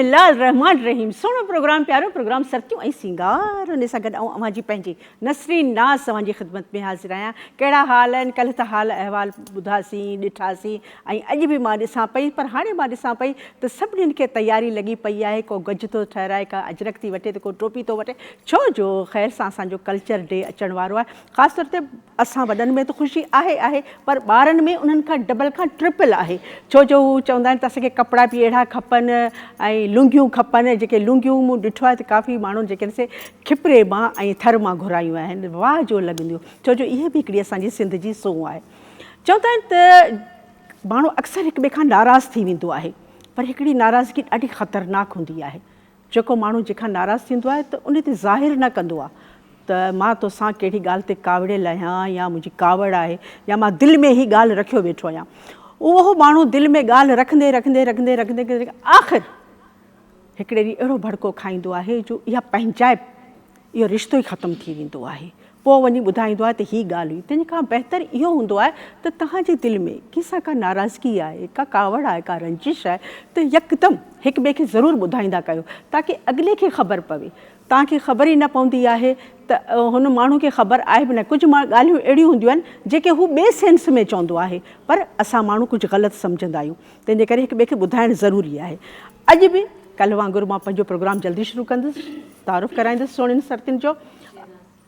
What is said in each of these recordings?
बिस्मिल्लाह रहमान रहीम। सोनो programme, प्यारो programme सर्तियूं ऐं सिंगार उन सां गॾु ऐं अव्हां जी पंहिंजी नसरीन नाज़ तव्हांजी ख़िदमत में हाज़िर आहियां। कहिड़ा हाल आहिनि? कल्ह त हाल अहिवाल ॿुधासीं, ॾिठासीं ऐं अॼु बि मां ॾिसां पई, पर हाणे मां ॾिसां पई त सभिनीनि खे तयारी लॻी पई आहे। को गज थो ठहिराए, का अजरक थी वठे, त को टोपी थो वठे, छो जो ख़ैर सां असांजो कल्चर डे अचण वारो आहे। ख़ासि तौर ते असां वॾनि में त ख़ुशी आहे पर ॿारनि में उन्हनि खां डबल खां ट्रिपल आहे। छो जो हू चवंदा आहिनि त असांखे कपिड़ा बि अहिड़ा खपनि ऐं लुंगियूं खपनि, जेके लुंगियूं मूं ॾिठो आहे त काफ़ी माण्हुनि जेके से खिपरे मां ऐं थर मां घुरायूं आहिनि, वाह जो लॻंदियूं। छो जो इहा बि हिकिड़ी असांजी सिंध जी सोह आहे। चवंदा आहिनि त माण्हू अक्सर हिक ॿिए खां नाराज़ थी वेंदो आहे, पर हिकिड़ी नाराज़गी ॾाढी ख़तरनाक हूंदी आहे। जेको माण्हू जंहिंखां नाराज़ थींदो आहे त उन ते ज़ाहिर न कंदो आहे त मां तोसां कहिड़ी ॻाल्हि ते कावड़ियल आहियां, या मुंहिंजी कावड़ आहे, या मां दिलि में ई ॻाल्हि रखियो वेठो आहियां। उहो माण्हू दिलि में ॻाल्हि रखंदे आख़िर हिकिड़े ॾींहुं अहिड़ो भड़को खाईंदो आहे जो इहा पंहिंजाइप, इहो रिश्तो ई ख़तमु थी वेंदो आहे। पोइ वञी ॿुधाईंदो आहे त हीअ ॻाल्हि हुई। तंहिंजे खां बहितर इहो हूंदो आहे त तव्हांजे दिलि में कंहिंसां का नाराज़गी आहे, का कावड़ आहे, का रंजिश आहे, त यकदमि हिक ॿिए खे ज़रूरु ॿुधाईंदा कयो, ताकी अॻिले खे ख़बर पवे। तव्हांखे ख़बर ई न पवंदी आहे त हुन माण्हू खे ख़बर आहे बि न। कुझु ॻाल्हियूं अहिड़ियूं हूंदियूं आहिनि जेके हू ॿिए सेंस में चवंदो आहे, पर असां माण्हू कुझु ग़लति सम्झंदा आहियूं। तंहिंजे करे हिक ॿिए खे ॿुधाइणु ज़रूरी आहे। अॼु बि कल्ह वांगुरु मां पंहिंजो प्रोग्राम जल्दी शुरू कंदुसि, तारुफ़ कराईंदुसि सुहिणियुनि सर्तियुनि जो।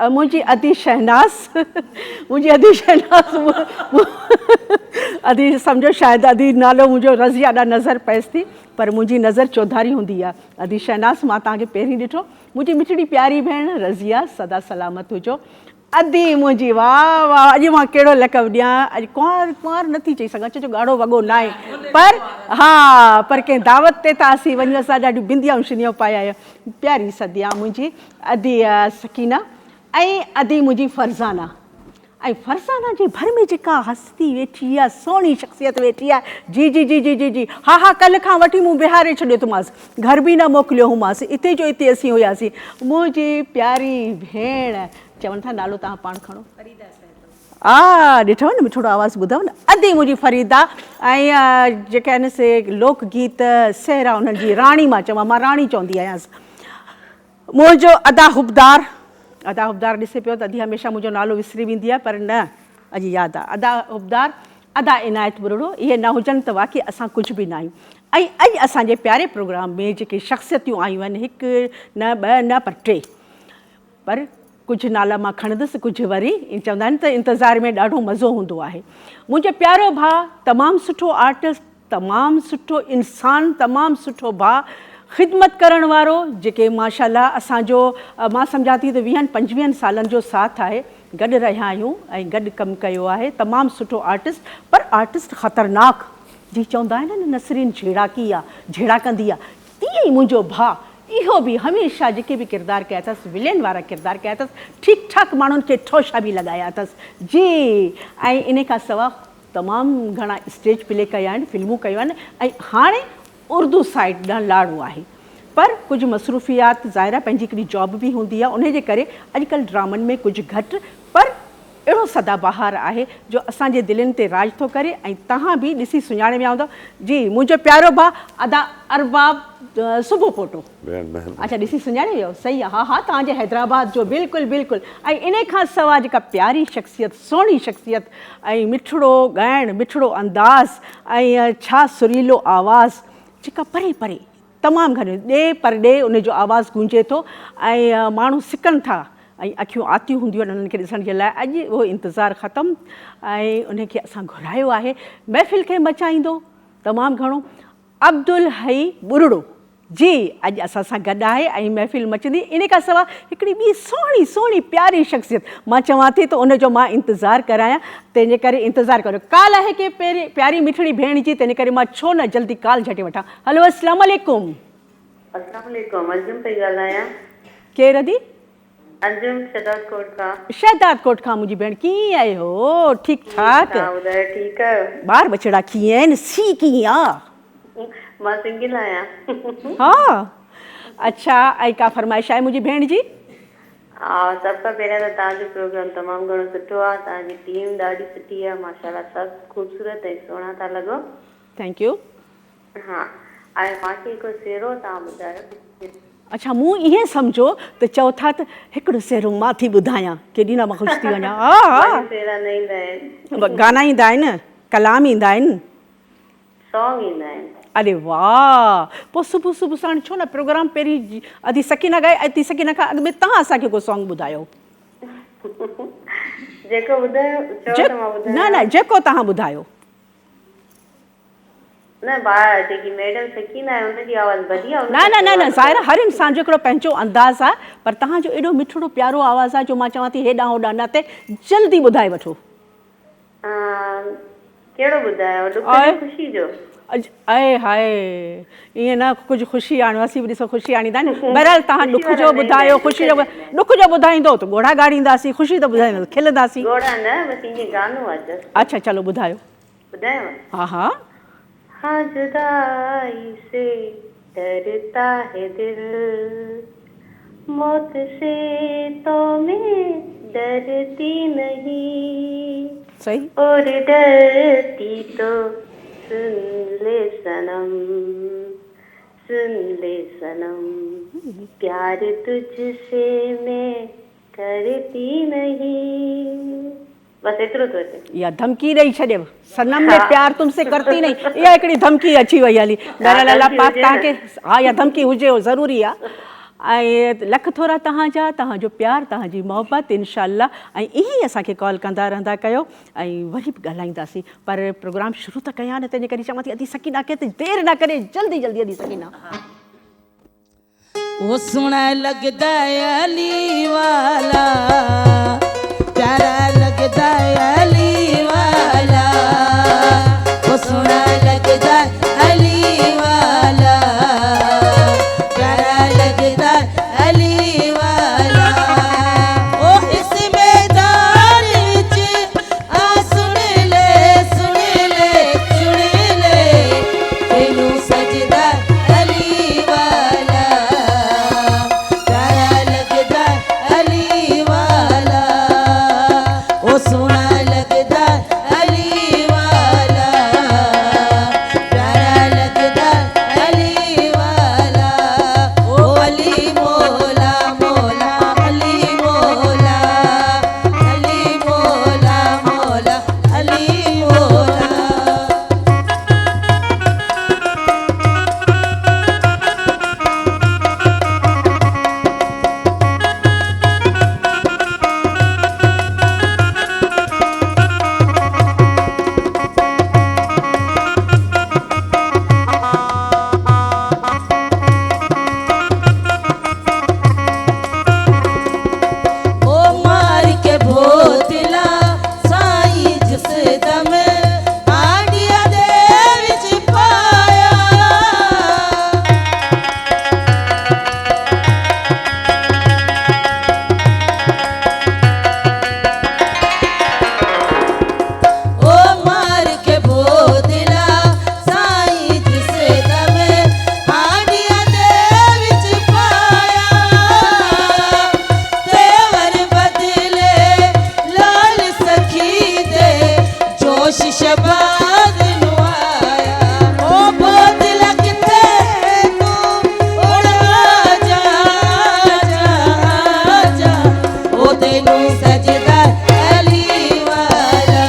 मुंहिंजी अदी शहनाज़ अदी सम्झो शायदि अदी नालो मुंहिंजो रज़िया ॾाढा नज़र पएसि थी, पर मुंहिंजी नज़र चौधारी हूंदी आहे। अदी शहनाज़ मां तव्हांखे पहिरीं ॾिठो। मुंहिंजी मिठड़ी प्यारी भेण रज़िया, सदा सलामत हुजो। अदी मुंहिंजी, वाह वाह, अॼु मां कहिड़ो लक़ब ॾियां। अॼु कुंवार नथी चई सघां, छो जो ॻाढ़ो वॻो न आहे, पर हा, पर कंहिं दावत ते त असीं वञूं, असां ॾाढियूं बिंदियाऊं शिनियूं पाए आहियूं। प्यारी सदिया मुंहिंजी अदी सकीना ऐं अदी मुंहिंजी फरज़ाना। ऐं फरज़ाना जे भर में जेका हस्ती वेठी आहे, सुहिणी शख़्सियत वेठी आहे, जी जी जी जी जी जी, हा, कल्ह खां वठी मूं बिहारे छॾियो थोमांसि, घर बि न मोकिलियो हुमांसि, हिते जो हिते असीं हुयासीं। मुंहिंजी प्यारी भेण, चवनि था नालो तव्हां पाण खणो। ॾिठो न, मिठड़ो आवाज़ु ॿुधव न, अदी मुंहिंजी फरीदा। ऐं जेके आहिनि से लोकगीत सहरा उन्हनि जी राणी मां चवां, मां राणी चवंदी आहियांसि। मुंहिंजो अदा हुबदार ॾिसे पियो त अदी हमेशह मुंहिंजो नालो विसरी वेंदी आहे, पर न, अॼु यादि आहे। अदा हुबदार, अदा इनायत बुरड़ो, इहे न हुजनि त वाक़ई असां कुझु बि न आहियूं। ऐं अॼु असांजे प्यारे प्रोग्राम में जेके शख़्सियतूं आयूं आहिनि, हिकु न ॿ न पर टे, पर कुझु नाला मां खणंदुसि, कुझु वरी चवंदा आहिनि त इंतज़ार में ॾाढो मज़ो हूंदो आहे। मुंहिंजो प्यारो भाउ, तमामु सुठो आर्टिस्ट, तमामु सुठो इंसानु, तमामु सुठो भाउ, ख़िदमत करण वारो, जेके माशाअल्लाह असांजो मां सम्झां थी त 20-25 सालनि जो साथ आहे, गॾु रहिया आहियूं ऐं गॾु कमु कयो आहे। तमामु सुठो आर्टिस्ट, पर आर्टिस्ट ख़तरनाक, जी चवंदा आहिनि न नसरीन झेड़ाकी आहे, झेड़ा कंदी आहे, तीअं ई मुंहिंजो भाउ, इहो बि हमेशह जेके बि किरदार कया अथसि, विलेन वारा किरदार कया अथसि, ठीकु ठाक माण्हुनि खे ठोशा बि लॻाया अथसि जी। ऐं इन खां सवाइ तमामु घणा स्टेज प्ले कया आहिनि, फिल्मूं कयूं आहिनि, ऐं हाणे उर्दू साइड ॾांहुं लाड़ो आहे। पर कुझु मसरूफ़ियात ज़ाहिर आहे, पंहिंजी हिकिड़ी जॉब बि हूंदी आहे, उन जे करे अॼुकल्ह ड्रामनि में कुझु घटि, पर अहिड़ो सदाबहार आहे जो असांजे दिलनि ते राज थो करे। ऐं तव्हां बि ॾिसी सुञाणे विया हूंदव जी, मुंहिंजो प्यारो भाउ अदा अरबाब सुबुह पोटो। अच्छा, ॾिसी सुञाणे वियो, सही आहे। हा, तव्हांजे हैदराबाद जो, बिल्कुलु बिल्कुलु। ऐं इन खां सवाइ जेका प्यारी शख़्सियत, सुहिणी शख़्सियत ऐं मिठड़ो ॻाइणु, मिठड़ो अंदाज़ ऐं छा सुरीलो आवाज़ु, जेका परे परे तमामु घणो ॾे पर ॾे उनजो आवाज़ु गूंजे थो, ऐं माण्हू सिकनि था ऐं अखियूं आतियूं हूंदियूं आहिनि उन्हनि खे ॾिसण जे लाइ। अॼु उहो इंतज़ारु ख़तमु, ऐं उनखे असां घुरायो आहे। महफ़िल खे मचाईंदो तमामु घणो अब्दुल हई बुरड़ो जी, अॼु असां सां गॾु आहे ऐं महफ़िल मचंदी। इन खां सवाइ हिकिड़ी ॿी सुहिणी सुहिणी प्यारी शख़्सियत, मां चवां थी त उनजो मां इंतज़ारु करायां, तंहिंजे करे इंतज़ारु करियो। काल आहे की पहिरीं प्यारी मिठड़ी भेण जी, तंहिंजे करे मां छो न जल्दी काल झटे वठां। हलो, अस्सलाम वालेकुम। अस्सलाम वालेकुम, अंजुम पई ॻाल्हायां। केरु अदी? अंजुम शहदाद कोट खां। शहदाद कोट खां मुंहिंजी भेण, कीअं आहियो? ठीकु ठाक? तव्हां ॿुधायो, ठीकु आहियो? ॿार बचड़ा कीअं आहिनि? सी कीअं आहे? मां सिंगल आहियां। हा, अच्छा। ऐं का फरमाइश आहे मुंहिंजी भेण जी? हा, सभ खां पहिरियों त तव्हांजो प्रोग्राम तमामु घणो सुठो आहे, तव्हांजी टीम ॾाढी सुठी आहे, माशाल्लाह सभु ख़ूबसूरत ऐं सुहिणा था लॻो। Thank you. हा, ऐं मूंखे हिकु सेरो तव्हां ॿुधायो। अच्छा मूं ईअं सम्झो त चओ था त हिकिड़ो सेरो मां थी ॿुधायां, केॾी न मां ख़ुशि थी वञा। हा हा सेरा न ईंदा आहिनि, गाना ईंदा आहिनि, कलाम ईंदा आहिनि, सॉन्ग ईंदा आहिनि। अरे वाह, पोइ सुबुह सुबुह साण छो न प्रोग्राम पहिरीं अधी सकीना ॻाए, अधी सकीना खां अॻु में तव्हां असांखे को सॉन्ग ॿुधायो। जेको ॿुधायो चओ त मां ॿुधायां। न न जेको तव्हां ॿुधायो। न जेकी मैडम सकीना आहे उनजी आवाज़ बढ़िया। न न न न ज़ाहिर हर इंसान जो हिकिड़ो पंहिंजो अंदाज़ आहे, पर तव्हांजो एॾो मिठड़ो प्यारो आवाज़ु आहे जो मां चवां थी हेॾां होॾां न ते जल्दी ॿुधाए वठो। कहिड़ो ॿुधायो? ॾुख जो ख़ुशी जो? अए हाय, ईअं न कुझु ख़ुशी आणो, असीं बि ॾिसो ख़ुशी आणींदा आहिनि। बहरहाल तव्हां ॾुख जो ॿुधायो, ख़ुशी जो ॾुख जो ॿुधाईंदो त ॻोढ़ा ॻाड़ींदासीं, ख़ुशी त ॿुधाईंदो खिलंदासीं। ॻोढ़ा न, बसि ईअं गानो आहे। अच्छा चलो ॿुधायो। ॿुधायांव? हा हा। हाँ जुदाई से डरता है दिल, मौत से तो मैं डरती नहीं, सही। और डरती तो सुन ले सनम, सुन ले सनम, प्यार तुझसे मैं करती नहीं। बस एतिरो थो अचे। इहा धमकी ॾेई छॾियव, सनम में प्यार तुमसे करती नहीं, इहा हिकिड़ी धमकी अची वई हली। बहरहाल अल्लाह पाक तव्हांखे, हा इहा धमकी हुजे ज़रूरी आहे। ऐं लख थोरा तव्हांजा, तव्हांजो प्यार, तव्हांजी मोहबत इनशाअल्लाह, ऐं ईअं ई असांखे कॉल कंदा रहंदा कयो, ऐं वरी बि ॻाल्हाईंदासीं। पर प्रोग्राम शुरू त कयां न, तंहिंजे करे चवां थी अधी सकीना खे त देरि न करे जल्दी जल्दी अधी सकीना। ओ सोहना लगदा अली वाला, प्यारा लगदा अली वाला, ओ सोहना लगदा अली वाला, प्यारा लगदा अली वाला। ओ इस मैदान विच आ सुन ले, सुन ले, सुन ले, तेनू सजदा अली वाला, प्यारा लगदा अली वाला, ओ सोहना लगदा अली वाला, प्यारा लगदा अली वाला, ओ अली मौला मौला, अली मौला, अली मौला मौला, अली मौला। ओ मार के भोतला साईं जिस दम आडिया दे विच पाया, ओ मार के भोतला साईं जिस दम आडिया दे विच पाया, तेवर बदले लाल सखी दे जोश शबाद नुआया। ओ बोतला किथे तू उड़ा जा जा जा, ओ तेनू सजदा अली वाला,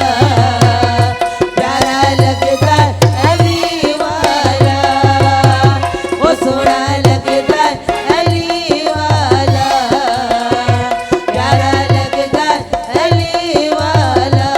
प्यारा लगदा अली वाला, ओ सोहना लगदा अली वाला, प्यारा लगदा अली वाला।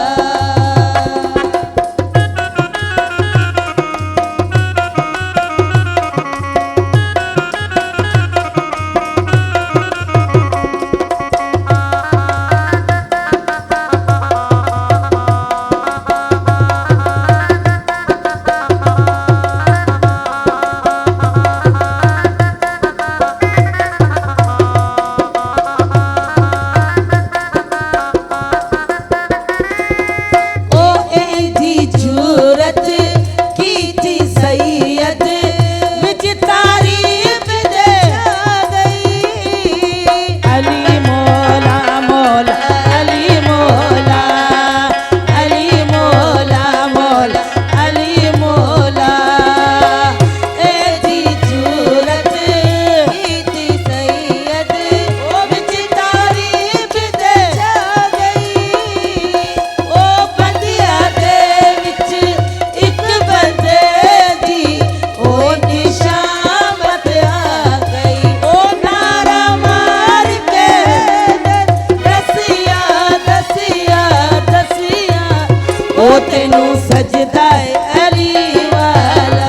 ਉਹ ਤੈਨੂੰ ਸਜਦਾ ਏ ਅਲੀ ਵਾਲਾ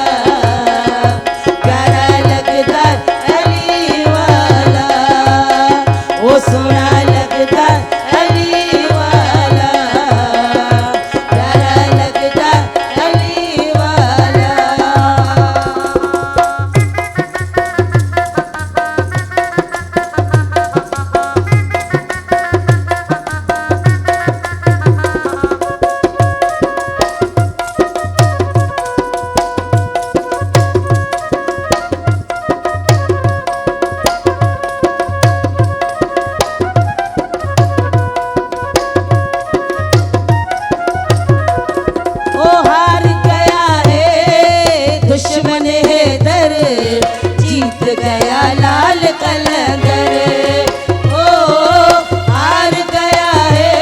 ਪਿਆਰਾ ਲੱਗਦਾ ਅਲੀ ਵਾਲਾ ਉਹ ਸੋਹਣਾ ਲੱਗਦਾ ਅਲੀ ਵਾਲਾ ਪਿਆਰਾ ਲੱਗਦਾ ਅਲੀ ਵਾਲਾ ओ हार गया है दुश्मन हैदर जीत गया लाल कलंदर ओ हार गया है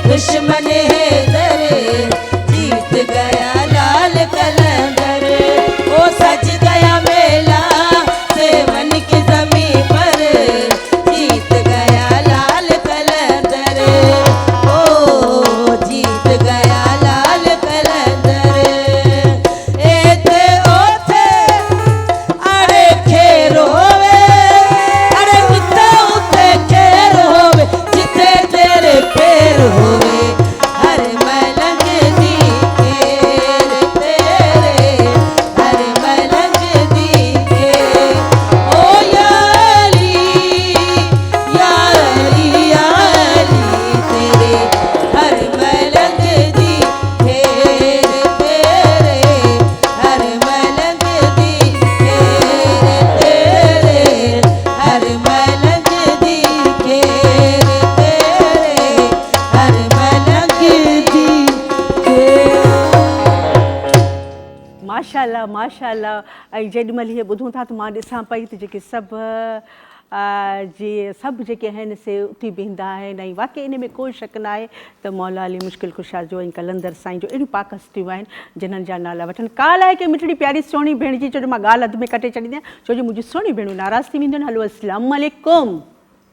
दुश्मन हैदर जीत गया लाल कलंदर ओ सज गया मेला सेवन की जमीन पर जीत गया लाल कलंदर ओ जीत गया लाल कलंदर एथे ओथे अड़े खेर होवे अड़े उत्ते उत्ते खेर होवे जिथे तेरे पैर होवे हर मलंग दी खेर तेरे हर मलंग दी खेर ओ याली याली याली तेरे हर मलंग दी खेर तेरे हर मलंग दी खेर तेरे हर मलंग दी खेर तेरे हर मलंग दी खेर माशाल्लाह माशाल्लाह ऐं जेॾीमहिल इहे ॿुधूं था त मां ॾिसां पई त जेके सभु जेके आहिनि से उथी बीहंदा आहिनि ऐं वाक़ई इन में कोई शक न आहे त मौला अली मुश्किल कुशा जो ऐं कलंदर साईं जो अहिड़ियूं पाक हस्तियूं आहिनि जिन्हनि जा नाला वठनि काल आहे की मिठड़ी प्यारी सुहिणी भेण जी छो जो मां ॻाल्हि अधु में कटे छॾींदी आहियां छो जो मुंहिंजी सुहिणी भेणूं नाराज़ थी वेंदियूं आहिनि हलो अस्सलाम वालेकुम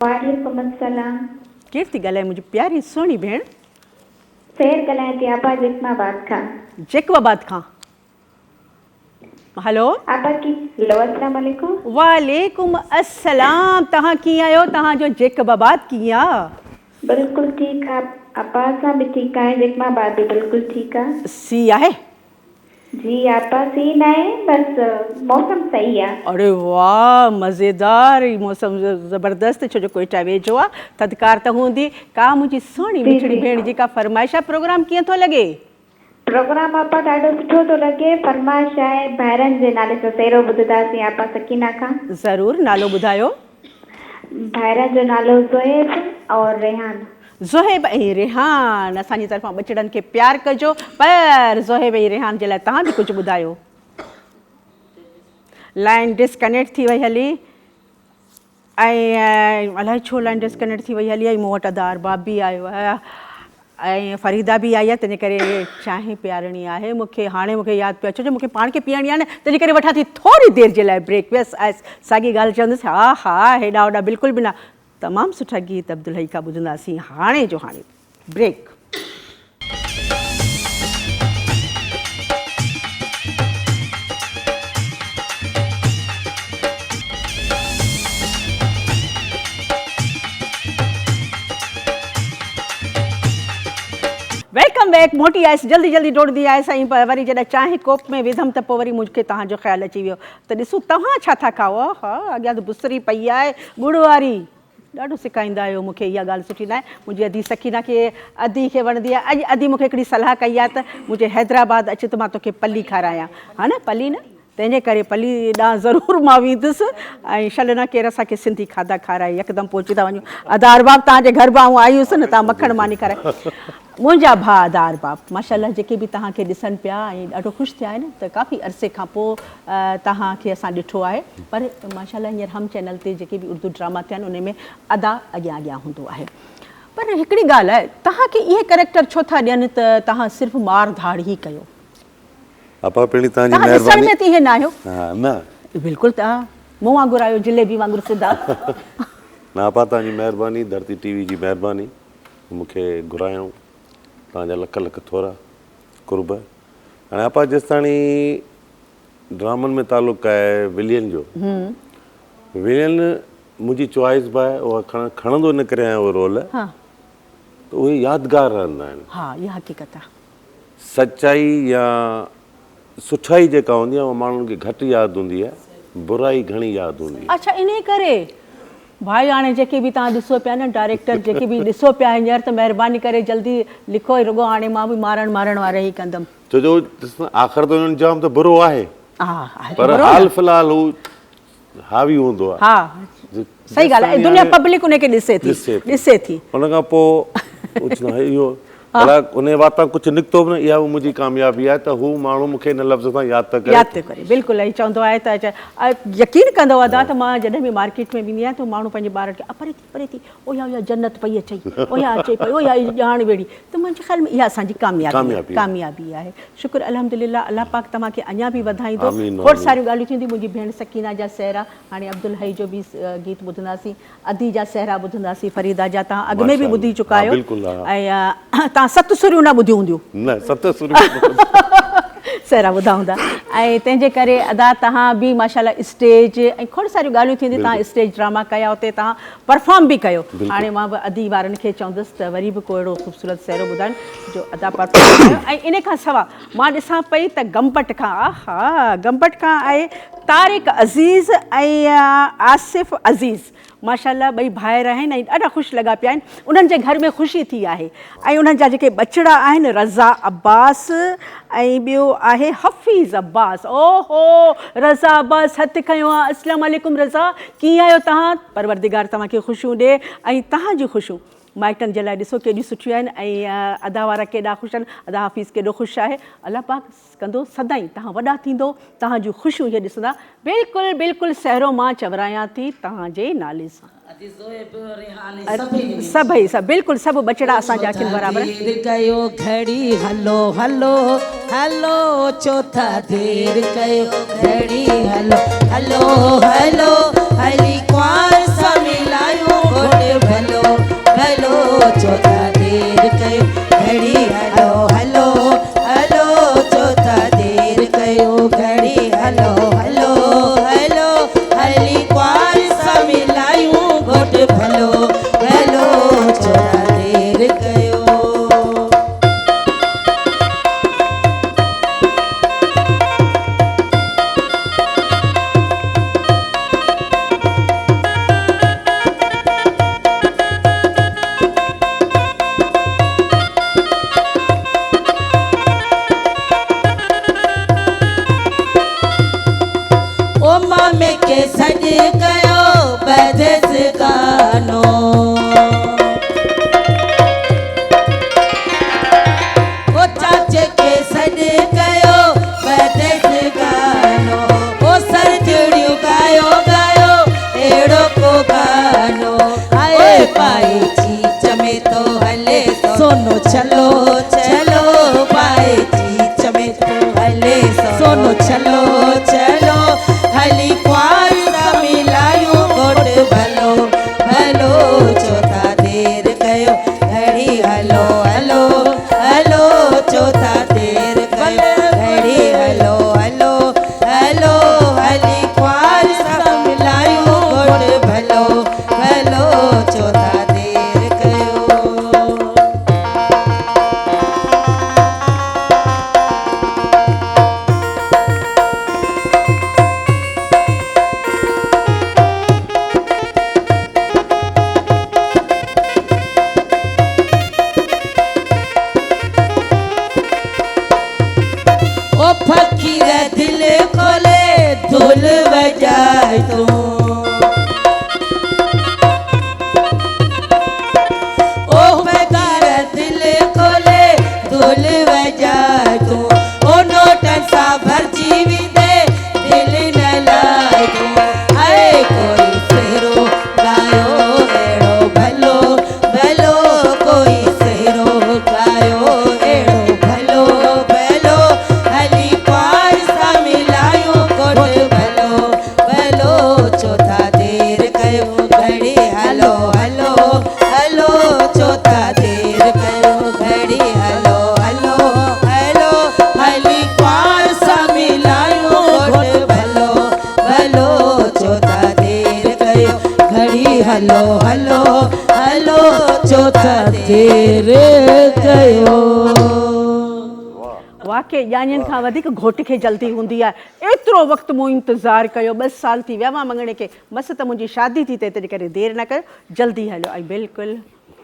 वालेकुम अस्सलाम केरु थी ॻाल्हाए मुंहिंजी प्यारी सुहिणी भेण शेर ॻाल्हायां थी आबा जिस्माबाद खां जेकवाबाद खां हलो आबा की हेलो अस्सलाम वालेकुम वालेकुम अस्सलाम तव्हां कीअं आहियो तव्हांजो जेकबाबाद कीअं आहे बिल्कुलु ठीकु आहे आबा असां बि ठीकु आहियूं जिस्माबाद बि बिल्कुलु ठीकु आहे सी आहे जी आबा सी न आहे बसि मौसम सही आहे अरे वाह मज़ेदार ई मौसम ज़बरदस्त छो जो कोईटा वेझो आहे थधिकार त हूंदी का मुंहिंजी सुहिणी जी, मिठड़ी जी। भेण जी का फरमाइश आहे प्रोग्राम कीअं थो लॻे प्रोग्राम आपा ॾाढो सुठो थो लॻे फरमाइश आहे ॿाहिरनि जे नाले सां सेरो ॿुधंदासीं आपा सकीना खां ज़रूरु नालो ॿुधायो ॿाहिरनि जो नालो ज़ोएब और रेहान ज़ोहेब ऐं रेहान असांजी तरफ़ां ॿचिड़नि खे प्यार कजो पर ज़ोहेब ऐं रेहान जे लाइ तव्हां बि कुझु ॿुधायो लाइन डिस्कनेक्ट थी वई हली ऐं अलाए छो लाइन डिस्कनेक्ट थी वई हली ऐं मूं वटि अदा अरबाब बि आयो आहे ऐं फरीदा बि आई आहे तंहिंजे करे चांहि पीआरणी आहे मूंखे हाणे मूंखे यादि पियो अचे जो मूंखे पाण खे पीअणी आहे न तंहिंजे करे वठां थी थोरी देरि जे लाइ ब्रेक बसि साॻी ॻाल्हि चवंदसि हा हा हेॾा होॾा बिल्कुलु बि न तमामु सुठा गीत अब्दुल हई खां ॿुधंदासीं हाणे जो हाणे ब्रेक वेलकम बैक मोटी आयसि जल्दी जल्दी दौड़ंदी आयसि ऐं वरी जॾहिं चांहि कोप में विधमि त पोइ वरी मूंखे तव्हांजो ख़्यालु अची वियो त ॾिसो तव्हां छा था खाओ हा अॻियां त बुसरी पई आहे गुड़ वारी ॾाढो सेखारींदा आहियो मूंखे इहा ॻाल्हि सुठी न आहे मुंहिंजी अधी सकीना खे अधी खे वणंदी आहे अॼु अधी मूंखे हिकिड़ी सलाह कई आहे त मुंहिंजे हैदराबाद अच त मां तोखे पली खारायां हा न पली न तंहिंजे करे पली ॾांहुं ज़रूरु मां वेंदुसि ऐं शल न केरु असांखे सिंधी खाधा खाराए यकदमि पहुची था वञूं अदा अरबाब तव्हांजे घर बि आऊं आई हुअसि न तव्हां मखण मानी खाराए मुंहिंजा भाउ अदा अरबाब माशाल्लाह जेके बि तव्हांखे ॾिसनि पिया ऐं ॾाढो ख़ुशि थिया आहिनि त काफ़ी अरसे खां पोइ तव्हांखे असां ॾिठो आहे पर माशाल्लाह हींअर हम चैनल ते जेके बि उर्दू ड्रामा थिया आहिनि उन में अदा अॻियां अॻियां हूंदो आहे पर हिकिड़ी ॻाल्हि आहे तव्हांखे इहे कैरेक्टर छो था ॾियनि त तव्हां सिर्फ़ु मार धाड़ ई कयो आपा पहिरीं तव्हांजी तव्हां ॾिसण महिरबानी में त इहे न आहियो हा न बिल्कुलु तव्हां मूं वांगुरु आहियो जिलेबी वांगुरु सिधा न आपा तव्हांजी महिरबानी धरती टीवी जी महिरबानी मूंखे घुरायूं तव्हांजा लख लख थोरा कुर्ब हाणे आपा जेसिताणी ड्रामनि में तालुक़ु आहे विलियन जो विलियन मुंहिंजी चॉइस बि आहे उहा खणंदो इन करे आहियां उहो रोल हाँ त उहे यादगार रहंदा आहिनि हाँ इहा हक़ीक़त आहे सचाई या सुठाई जेका हूंदी आहे उहा माण्हुनि खे घटि यादि हूंदी आहे बुराई घणी यादि हूंदी आहे अच्छा इन करे भाई हाणे जेके बि तव्हां ॾिसो पिया न डायरेक्टर जेके बि ॾिसो पिया हींअर त महिरबानी करे जल्दी लिखो रुॻो हाणे मां बि मारण वारा ई कंदमि छो जो आख़िर त हुननि जाम त बुरो आहे हा आहे त पर बरोबर। हाल फ़िलहाल हू हावी हूंदो आहे हा सही ॻाल्हि आहे दुनिया पब्लिक उनखे ॾिसे थी उन खां पोइ कुझु न इहो भला उन वाता कुझु निकितो बि न इहा बि मुंहिंजी कामयाबी आहे त हू माण्हू मूंखे हिन लफ़्ज़ सां यादि त यादि थो करे बिल्कुलु ऐं चवंदो आहे त यकीन कंदो अदा त मां जॾहिं बि मार्केट में वेंदी आहियां त माण्हू पंहिंजे ॿारनि खे परे थी ओया जन्नत पई अचई ओया अचे पई ओया ॼाण वेड़ी त मुंहिंजे ख़्याल में इहा असांजी कामयाबी आहे शुक्र अल्हम्दुलिल्लाह अल्लाह पाक तव्हांखे अञा बि वधाईंदो खोड़ सारियूं ॻाल्हियूं थींदियूं मुंहिंजी भेण सकीना जा सहरा हाणे अब्दुल हई जो बि गीत ॿुधंदासीं अदी जा सहरा ॿुधंदासीं फरीदा जा तव्हां अॻु में बि ॿुधी चुका आहियो ऐं तव्हां सत सुरियूं न ॿुधियूं हूंदियूं न सत सुरियूं सहरा ॿुधा हूंदा ऐं तंहिंजे करे अदा तव्हां बि माशाल्लाह स्टेज ऐं खोड़ सारियूं ॻाल्हियूं थींदियूं तव्हां स्टेज ड्रामा कया हुते तव्हां परफॉर्म बि कयो हाणे मां बि अदी वारनि खे चवंदसि त वरी बि को अहिड़ो ख़ूबसूरत सहरो ॿुधाइनि जो अदा परफॉर्म कयो ऐं इन खां सवाइ मां ॾिसां पई त गंबट खां गंबट खां आहे तारिक अज़ीज़ ऐं आसिफ़ अज़ीज़ माशाल्लाह ॿई भाइर आहिनि ऐं ॾाढा ख़ुशि लॻा पिया आहिनि उन्हनि जे घर में ख़ुशी थी आहे ऐं उन्हनि जा जेके बचिड़ा आहिनि रज़ा अब्बास ऐं ॿियो आहे हफ़ीज़ अब्बास ओहो रज़ा अब्बास हथु खयो आहे अस्सलाम वालेकुम रज़ा कीअं आहियो तव्हां परवरदिगार तव्हांखे ख़ुशियूं ॾिए ऐं तव्हांजूं ख़ुशियूं माइटनि जे लाइ ॾिसो केॾियूं सुठियूं आहिनि ऐं अदा वारा केॾा ख़ुशि आहिनि अदा हफ़ीज़ केॾो ख़ुशि आहे अलाह पाक कंदो सदाईं तव्हां वॾा थींदो तव्हांजूं ख़ुशियूं इहे ॾिसंदा बिल्कुलु सहरो मां चवरायां थी तव्हांजे नाले सां सभई बिल्कुलु सभु बचिड़ा असांजा आहिनि बराबरि कयो घड़ी हलो हलो हलो चौथा देर कयो घड़ी हलो हलो हलो हली कुआर सां मिलायो घोट भलो भलो चौथा देर कयो घड़ी हलो हलो हलो चौथा देर कयो घड़ी हलो हलो हलो हली कुआर सां मिलायो घोट भलो भलो चौथा देर कयो के सज कयो बदस गानो ओ चाचे के सज कयो बदस गानो ओ सरजड़ियो गायो गायो एड़ो को गानो आए पाई चीच में तो हले तो सोनो चलो चलो पाए चीच में तो हले सोनो चलो चलो हली कुआर सा मिलायो घोट भलो भलो चौथा देर कयो घड़ी हलो हलो हलो चौथा देर कयो घड़ी हलो हलो हलो हली कुआर सा मिलायो घोट भलो भलो चौथा देर कयो ओ फकीर दिल खोले धुल बजाए तू ओ फकीर दिल खोले धुल बजाए तू ओ नोटन सा भरजी विदे दिल न लाए तू आए कोई सहरो गायो एड़ो भलो भलो कोई सहरो गायो एड़ो भलो भलो हली पार सा मिलायो घोट भलो भलो चौथा देर कयो घड़ी हलो हलो हलो चौथा देर कयो घड़ी हलो हलो हलो देर कयो। वाकई ॼाणियुनि खां वधीक घोट खे जल्दी हूंदी आहे। एतिरो वक़्तु मूं इंतज़ारु कयो, 2 साल थी विया मां मङणे खे, मस त मुंहिंजी शादी थी त तंहिं करे देरि न कयो, जल्दी हलियो। ऐं बिल्कुलु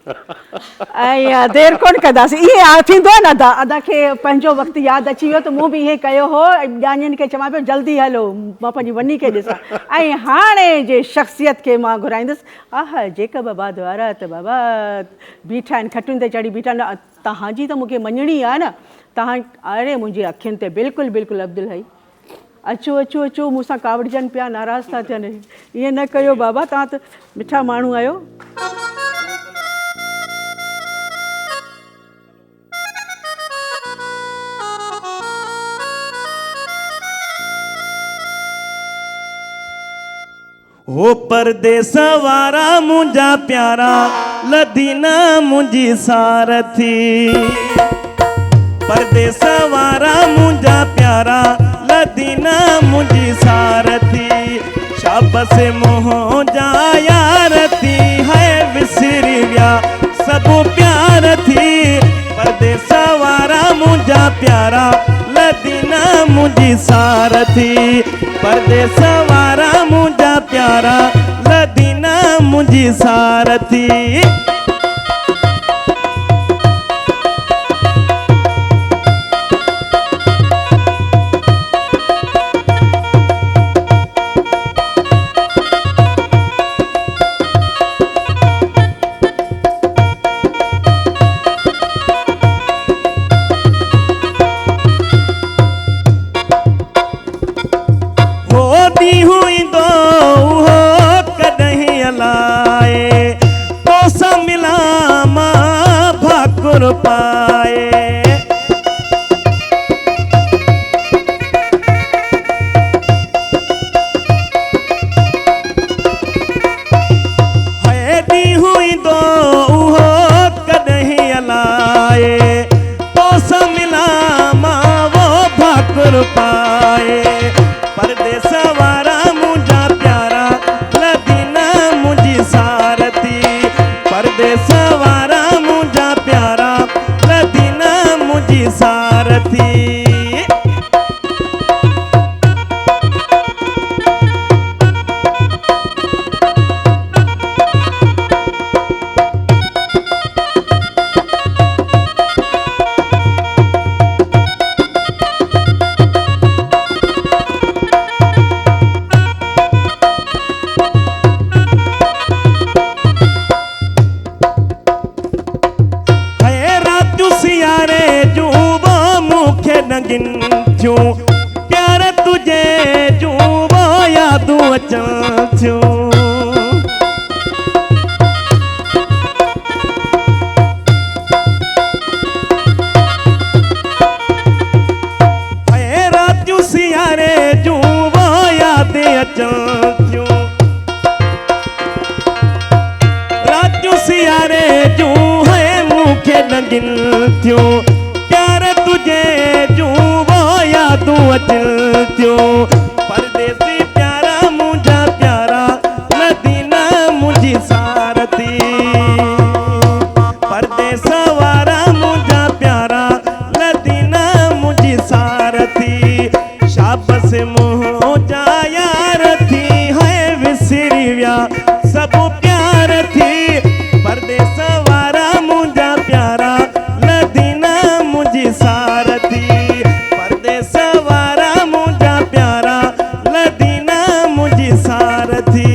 ऐं देरि कोन कंदासीं, इहे थींदो आहे न अदा, अदा खे पंहिंजो वक़्तु यादि अची वियो त मूं बि ईअं कयो हो। ॼाणियुनि खे चवां पियो जल्दी हलो, मां पंहिंजी वञी खे ॾिसां। ऐं हाणे जे शख़्सियत खे मां घुराईंदुसि, आहा जेकब आबाद वारा त बाबा बीठा आहिनि, खटुनि ते चढ़ी बीठा आहिनि। तव्हांजी त मूंखे मञणी आहे न, तव्हां अरे मुंहिंजी अखियुनि ते बिल्कुलु बिल्कुलु अब्दुल हई, अचो अचो अचो, मूंसां कावड़जनि पिया, नाराज़ था थियनि। ईअं न कयो बाबा, तव्हां त मिठा माण्हू आहियो। हो परदेस वारा मुंहिंजा प्यारा, लदीना मुंहिंजी सारथी। परदेस वारा मुंहिंजा प्यारा, लदीना मुंहिंजी सारथी। शाबस मोह जा यार थी, है विसरी विया सभु प्यार थी। परदेस वारा मुंहिंजा प्यारा, लदीना मुंहिंजी सारथी। परदेस वारा मुंहिंजा प्यारा, लदीना मुंहिंजी सारथी। प्यार तुझे जूं वो यादूं अचनि थियूं। रातियूं सियारे जूं वो यादें अचनि थियूं। रातियूं सियारे जूं है मूंखे लॻनि थियूं। प्यार तुझे जूं यादूं अचनि थियूं। परदेसी प्यारा मुंहिंजा प्यारा, लदीना मुंहिंजी सारथी। परदेस वारा मुंहिंजा प्यारा, लदीना मुंहिंजी सारथी। शाबस मोह जा यार थी, है विसरी विया सभु प्यार थी। परदेस वारा मुंहिंजा प्यारा, लदीना मुंहिंजी सारथी। सवारा मुंहिंजा प्यारा, लदीना मुंहिंजी सारथी।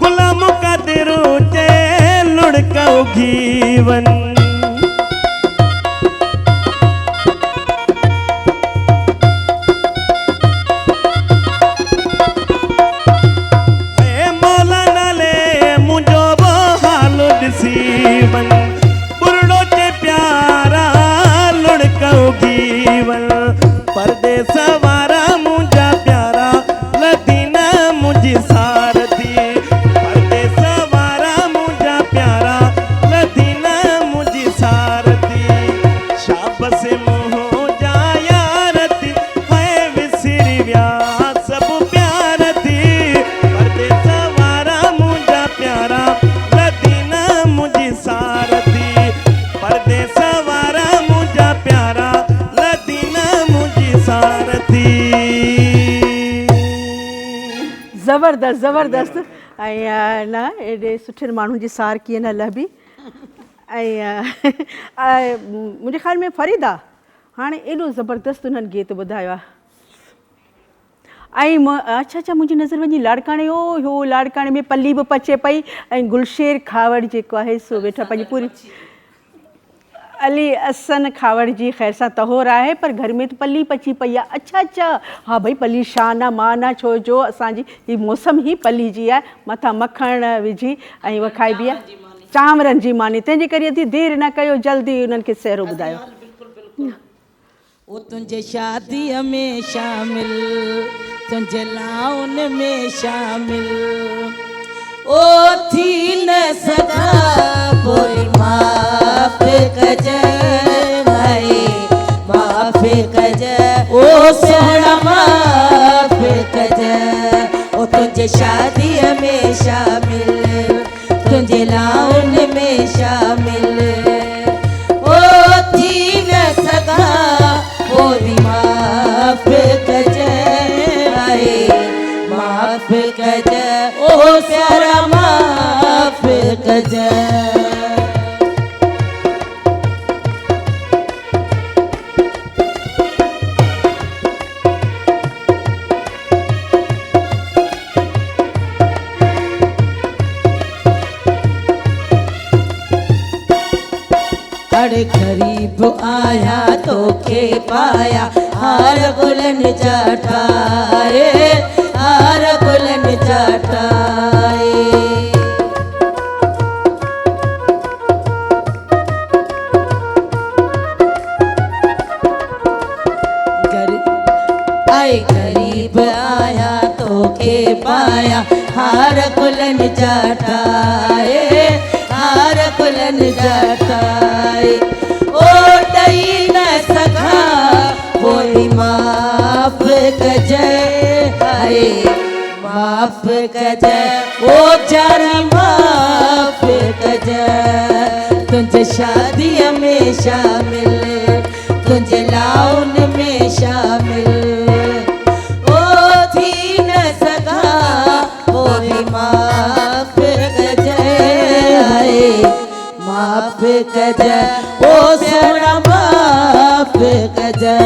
गुलाम कादिर जे लुढ़कऊ जीवन। मौला नाले मुंहिंजो बि हाल ॾिसी ज़बरदस्त ज़बरदस्त ऐं न एॾे सुठे माण्हुनि जी सार कीअं न लहबी ऐं मुंहिंजे ख़्याल में फरीदा हाणे एॾो ज़बरदस्त उन्हनि गीत ॿुधायो आहे ऐं अच्छा अच्छा मुंहिंजी नज़र वञी लाड़काणे हो लाड़काणे में पली बि पचे पई ऐं गुलशेर खावड़ जेको आहे सो वेठा पंहिंजी पूरी अली असन खावड़ जी ख़ैर सां तहोर आहे पर घर में त पली पची पई आहे अच्छा अच्छा हा भई पली शान आहे मान आहे छो जो असांजी हीअ मौसम ई पली जी आहे मथां मखण विझी ऐं उहा खाइबी आहे चांवरनि जी मानी तंहिंजे करे अधी देरि न कयो जल्दी उन्हनि खे सहरो ॿुधायो वो तुझे शादीअ में शामिल तुझे लाउन में शामिल ओ थी न सघा पोइ माफ़ कजे भाई माफ़ कजे ओ सोना माफ़ कजे ओ तुझे शादीअ में शामिल तुझे लाउन में शामिल ओ थी न सघा पोइ माफ़ कजे माफ़ कजे ओ प्यारा माफ़ कजे अरे गरीब आया तो के पाया हार गुलन जटाए हार गुलन जटाए गरीब आया तो के पाया हार गुलन जटाए हार गुलन जटाए ओ दई न सखा कोई माफ़ कजे हाय माफ़ कजे ओ जानी माफ़ कजे तुझे शादीअ में शामिल तुझे लाउन में शामिल ओ थी न सघा कोई माफ़ कजे हाय माफ़ कजे ओ सोना माफ़ कजे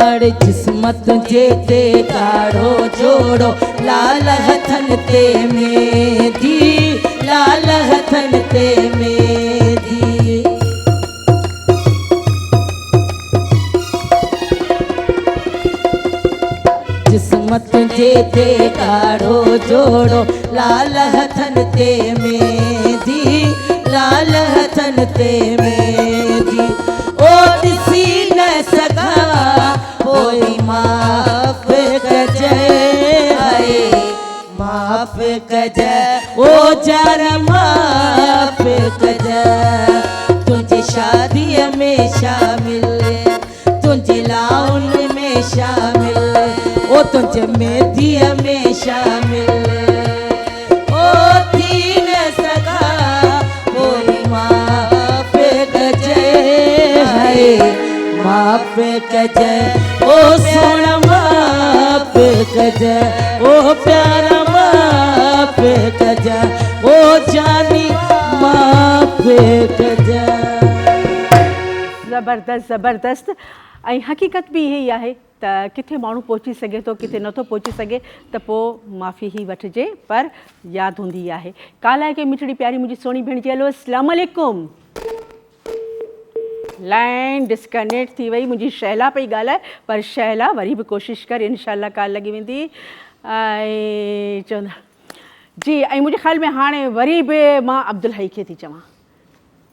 अड़ जिस्मत जे ते काढ़ो जोड़ो लाल हथन ते मेंदी लाल हथन ते मेंदी जिस्मत जे ते काढ़ो जोड़ो लाल हथन ते मेंदी लाल हथन ते मेंदी ओ ॾिसी न सघा कोई माफ़ कजे हाय माफ़ कजे ओ जान माफ़ कजे तुझे शादीअ में शामिल तुझे लाउन में शामिल ओ तुझे मेहंदीअ में शामिल ओ थी न सघा कोई माफ़ कजे हाय माफ़ कजे ओ सोना माफ़ कजे ओ प्यारा माफ़ कजे ओ जानी माफ़ कजे ज़बरदस्त ज़बरदस्त ऐं हक़ीक़त बि इहा ई आहे त किथे माण्हू पहुची सघे थो किथे नथो पहुची सघे त पोइ माफ़ी ई वठिजे पर यादि हूंदी आहे काल्ह के मिठड़ी प्यारी मुंहिंजी सोनी भेण जी हलो अस्सलाम वालेकुम लाइन डिस्कनेक्ट थी वई मुंहिंजी शैला पई ॻाल्हाए पर शैला वरी बि कोशिशि कर इनशाला काल लॻी वेंदी ऐं चवंदा जी ऐं मुंहिंजे ख़्याल में हाणे वरी बि मां अब्दुल हई खे थी चवां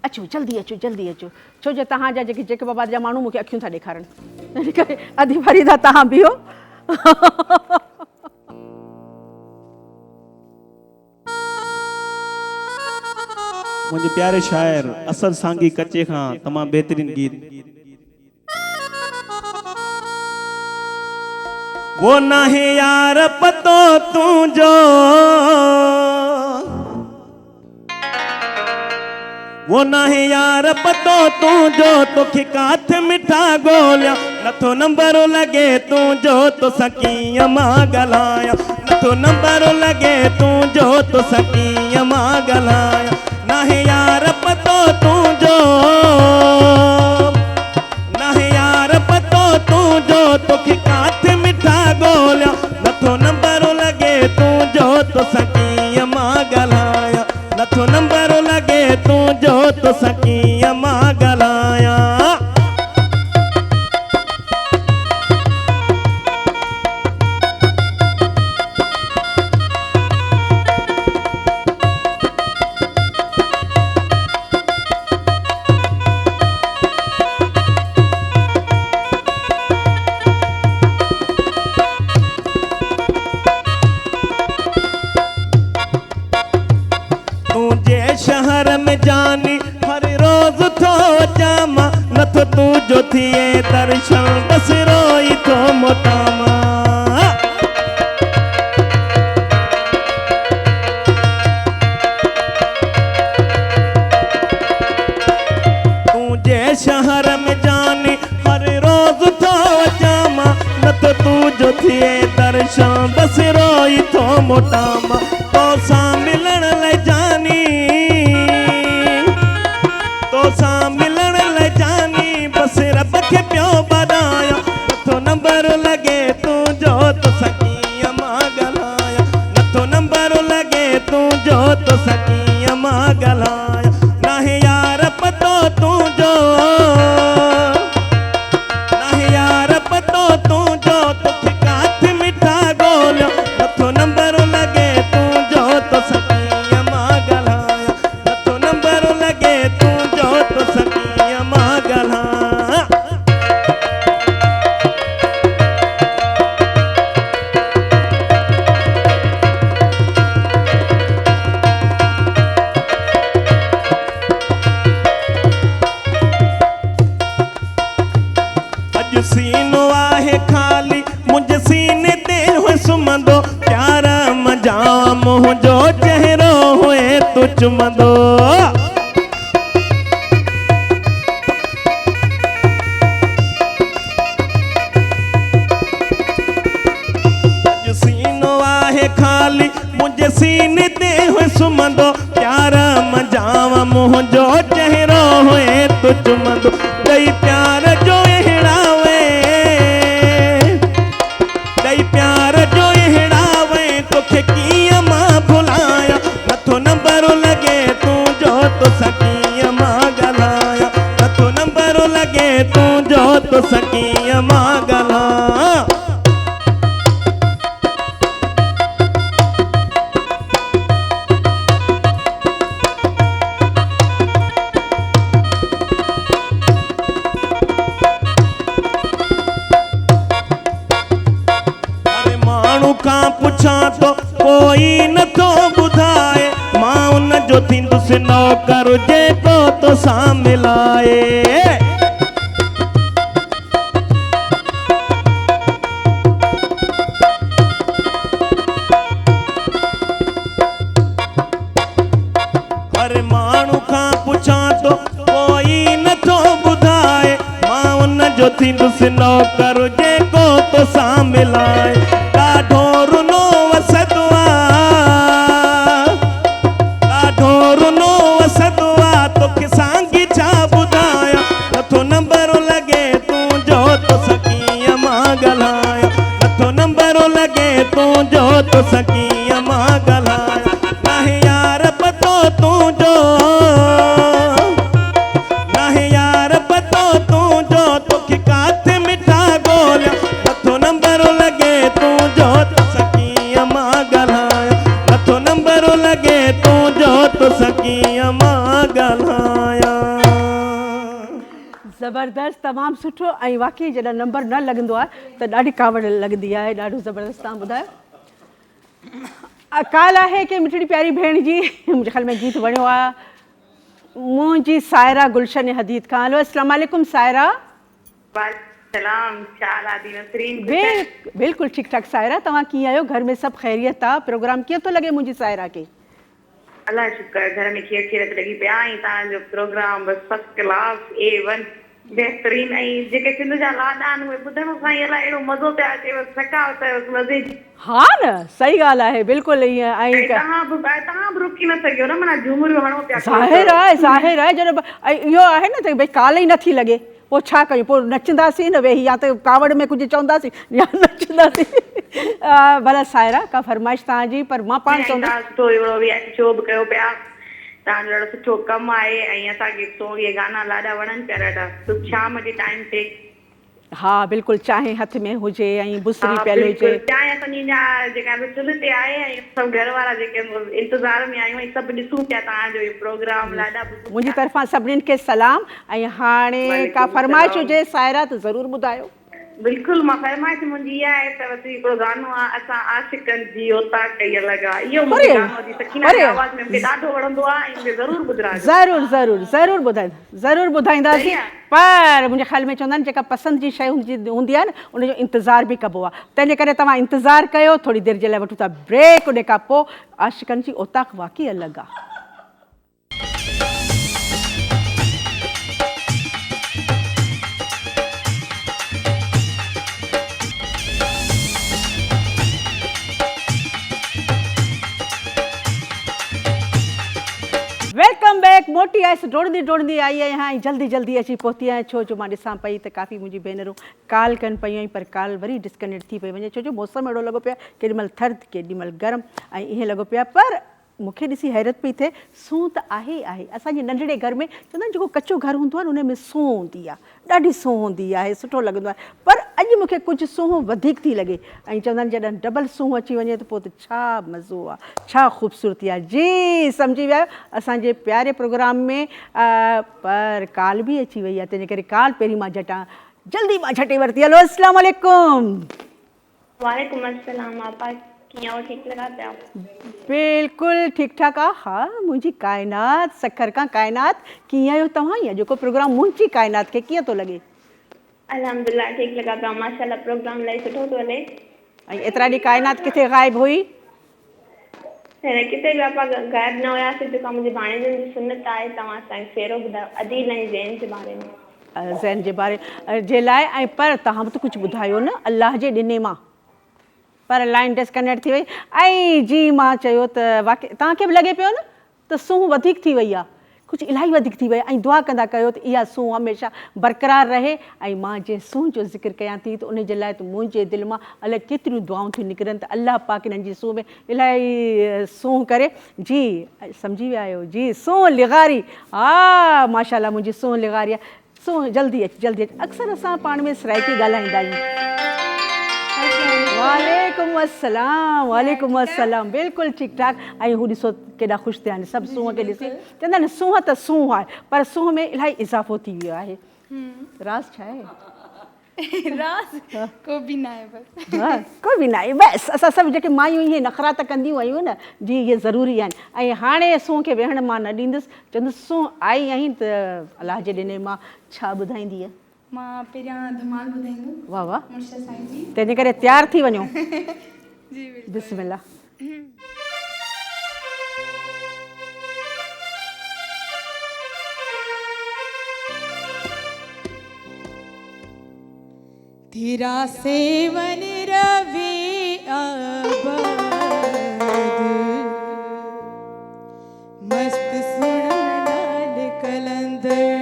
अचो जल्दी अचो छो जो तव्हांजा जेके बाबा जा माण्हू मूंखे अखियूं था ॾेखारनि इन करे अधी भरी था तव्हां बीहो मुझे प्यारे शायर असद सांगी कच्चे खां तमाम बेहतरीन गीत वो नाहे यार पतो तुझो, वो नाहे यार पतो तुझो, तोखे काथ मिठा गोलिया, नथो नंबर लगे तुझो तो सकीअ मां ॻाल्हाया, नथो नंबर लगे तुझो तो सकीअ मां ॻाल्हाया, नाहे यार पतो तुझो, नाहे यार पतो तुझो, तोखे काथ मिठा गोलिया, नथो नंबर लगे तुझो तो सकीअ मां ॻाल्हाया, नथो नंबर लगे तुझो तो सकीअ मां ॻाल्हाया। तुझे शहर में जानी हर रोज थो जामा, नथो तुझो थिए दर्शन बस रोई थो मोटामा। तुझे शहर में जानी हर रोज थो जामा, नथो तुझो थिए दर्शन बस रोई थो मोटामा। तो सां मिलण लाइ जानी, तो सां मिलण लाइ जानी, बस रब खे पियो बधाया, नथो नंबर लगे तुझो तो सकीअ मां ॻाल्हाया, नथो नंबर लगे तुझो तो सकीअ मां ॻाल्हाया, नाहे यार पतो तुझो, नाहे यार पतो तुझो, तोखे काथ मिठा गोलिया, नथो नंबर लगे तुझो तो सकीअ मां ॻाल्हाया, नथो नंबर लगे तुझो तो सकीअ मां ॻाल्हाया। अॼु सीनो आहे खाली, मुंहिंजे सीने ते हुए सुम्हंदो, प्यार मजा मुंहिंजो चहिरो हुए तू चुमंदो। अॼु सीनो आहे खाली, मुंहिंजे सीने ते हुए सुम्हंदो, प्यार मजा मुंहिंजो चहिरो हुए तू चुमंदो। ॾई प्यार जो हिड़ावे, ॾई प्यार जो हिड़ावे, तोखे कीअं मां भुलाया, नथो नंबर लगे तुझो तो सकीअ मां ॻाल्हाया, नथो नंबर लगे तुझो तो सकीअ मां ॻाल्हाया। अरे माण्हू खां पुछां तो कोई नथो ॿुधाए, मां उन जो थींदुसि नौकर जेको तो सां मिलाए। अरे माण्हू खां पुछां तो कोई नथो ॿुधाए, मां उन जो थींदुसि नौकर जेको तो सां मिलाए। ॾाढो रुनो वसंदो आहे, ॾाढो रुनो वसंदो आहे, तोखे सांगी छा ॿुधाया, नथो नंबर लगे तुझो तो सकीअ मां ॻाल्हाया, नथो नंबर लगे तुझो तो सकीअ मां ॻाल्हाया, नाहे यार पतो तुझो, नाहे यार पतो तुझो, तोखे काथ मिठा गोलिया, नथो नंबर लगे तुझो तो सकीअ मां ॻाल्हाया, नथो नंबर लगे तुझो तो सकीअ मां ॻाल्हाया। ज़बरदस्त, तमामु सुठो। ऐं वाकई जॾहिं नंबर न लॻंदो आहे त ॾाढी कावड़ लॻंदी आहे, ॾाढो ज़बरदस्त। तव्हां ॿुधायो काल आहे कि मिठड़ी प्यारी भेण जी मुझे ख्याल में गीत वणियो आहे, मुंहिंजी सायरा गुलशन हदीद खां। हेलो अस्सलाम वालेकुम सायरा। सलाम चाल आदि नसरीन बिल्कुल ठीक ठाक सायरा, तव्हां कीअं आहियो? घर में सभु ख़ैरियत आहे? प्रोग्राम कीअं थो लॻे मुंहिंजी सायरा खे? अल्लाह शुक्र, घर में खीरत लॻी पिया ऐं तव्हांजो प्रोग्राम बसि फर्स्ट क्लास A1 बहितरीन। ऐं जेके सिंध जा लाॾा आहिनि उहे ॿुधण सां ई अलाए अहिड़ो मज़ो पिया अचे, थकावट मज़े जी। हा न, सही ॻाल्हि आहे, बिल्कुलु ईअं। ऐं तव्हां बि रुकी न सघियो न, माना झूमरियूं हणो पिया। ज़ाहिर आहे जॾहिं इहो आहे न त भई काल ई नथी लॻे, पोइ छा कयूं? पोइ नचंदासीं न वेही, या त कावड़ में कुझु चवंदासीं या नचंदासीं। भला सायरा का फरमाइश तव्हांजी? पर मां पाण चवंदा सुठो अहिड़ो रियालिटी शो बि कयो पिया, तव्हांजो ॾाढो सुठो कमु आहे ऐं असांखे इहे गाना लाॾा वणनि पिया ॾाढा। शाम जे टाइम ते हा बिल्कुलु, चांहि हथ में हुजे ऐं बुसरी पियल हुजे। चांहि असांजी जेका चुल्ह ते आहे ऐं सभु घर वारा जेके इंतज़ार में आहियूं ऐं सभु ॾिसूं पिया तव्हांजो इहो प्रोग्राम लाॾा। मुंहिंजी तरफ़ां सभिनीनि खे सलाम। ऐं हाणे का फरमाइश हुजे सायरा त ज़रूरु ॿुधायो। बिल्कुलु, मां फरमाइश मुंहिंजी इहा आहे त वरी हिकिड़ो गानो आहे असां आशिक़नि जी ओता कई लॻा, इहो मुंहिंजो गानो जी सकीना जी आवाज़ में मूंखे ॾाढो वणंदो आहे ऐं मूंखे ज़रूरु ॿुधाइजो। ज़रूरु ॿुधाईंदासीं। पर मुंहिंजे ख़्याल में चवंदा आहिनि जेका पसंदि जी शइ हूंदी आहे न उनजो इंतज़ारु बि कबो आहे, तंहिंजे करे तव्हां इंतज़ारु कयो। थोरी देरि जे लाइ वठूं था ब्रेक, उन खां पोइ आशिक़नि जी ओताक वाक़ई अलॻि आहे। Welcome back. मोटी आयसि डोड़ंदी आई आहियां ऐं जल्दी अची पहुती आहियां, छो जो मां ॾिसां पई त काफ़ी मुंहिंजी भेनरूं कॉल कनि पियूं, पर कॉल वरी डिस्कनेक्ट थी पई वञे, छो जो मौसम अहिड़ो लॻो पियो आहे, केॾीमहिल थधि केॾीमहिल गरम ऐं ईअं लॻो पियो आहे। पर मूंखे ॾिसी हैरत पई थिए, सूंह त आहे असांजे नंढड़े घर में। चवंदा आहिनि जेको कचो घर हूंदो आहे न उन में सूंह हूंदी आहे, ॾाढी सूंह हूंदी आहे, सुठो लॻंदो आहे। पर अॼु मूंखे कुझु सूंह वधीक थी लॻे ऐं चवंदा आहिनि जॾहिं डबल सूंह अची वञे त पोइ त छा मज़ो आहे, छा ख़ूबसूरती आहे। जी सम्झी विया असांजे प्यारे प्रोग्राम में। पर काल बि अची वई आहे, तंहिंजे करे काल पहिरीं मां झटे वरिती। हलो अस्सलाम वालेकुम। वालेकुम अस्सलाम। आपा कीअं हो? ठीक लॻा पिया? बिल्कुलु ठीकु ठाक आहे। हा मुंहिंजी काइनात, सखर खां काइनात। कीअं आहियो तव्हां? या जेको प्रोग्राम मुंहिंजी काइनात खे कीअं थो लॻे? अल्हम्दुलिल्लाह ठीक लॻा पिया, माशाल्लाह प्रोग्राम इलाही सुठो थो हले। ऐं एतिरा ॾींहं काइनात किथे ग़ाइब हुई? किथे बि आपा ग़ाइब न हुयासीं, जेका मुंहिंजी भाणेजनि जी सुनत आहे। तव्हां असांखे फेरो ॿुधायो अदील ऐं ज़ैन जे बारे में। ज़ैन जे बारे जे लाइ। ऐं पर तव्हां बि त कुझु ॿुधायो न अलाह जे ॾिने मां, पर लाइन डिस्कनेक्ट थी वई। ऐं जी मां चयो त वाक़ई तव्हांखे बि लॻे पियो न त सूंह वधीक थी वई आहे, कुझु इलाही वधीक थी वई। ऐं दुआ कंदा कयो त इहा सूंह हमेशह बरक़रार रहे। ऐं मां जंहिं सूंह जो ज़िक्र कयां थी त उन जे लाइ त मुंहिंजे दिलि मां अलाए केतिरियूं दुआऊं थियूं निकिरनि त अलाह पाक हिननि जी सूंह में इलाही सूंह करे। जी सम्झी विया आहियो? जी सूंह लिगारी। हा माशाल्लाह मुंहिंजी सूंह लिगारी आहे। सूंह जल्दी अच। अक्सर असां पाण में सराइकी ॻाल्हाईंदा आहियूं। वालेकुम अस्सलाम। बिल्कुलु ठीकु ठाक। ऐं हू ॾिसो केॾा ख़ुशि थिया आहिनि सभु सूंह खे ॾिसी। चवंदा आहिनि सूंह त सूंह आहे, पर सूंह में इलाही इज़ाफ़ो थी वियो आहे। राज़ छा आहे? राज़ को बि न आहे बसि। हा कोई बि न आहे बसि। असां सभु जेके मायूं इहे नख़रा त कंदियूं आहियूं न, जी इहे ज़रूरी आहिनि। ऐं हाणे सूंह खे वेहण मां न ॾींदसि, चवंदसि सूंह आई आहीं त अलाह जे ॾिने मां छा ॿुधाईंदीअ? मां पहिरियां धमाल ॿुधाईंदमि। वाह वाह। मुर्शद साईं जी। तंहिंजे करे तयारु थी वञो। जी बिल्कुलु। बिस्मिल्लाह। तेरा सेवन रवि आबाद, मस्त सुन लाल कलंदर।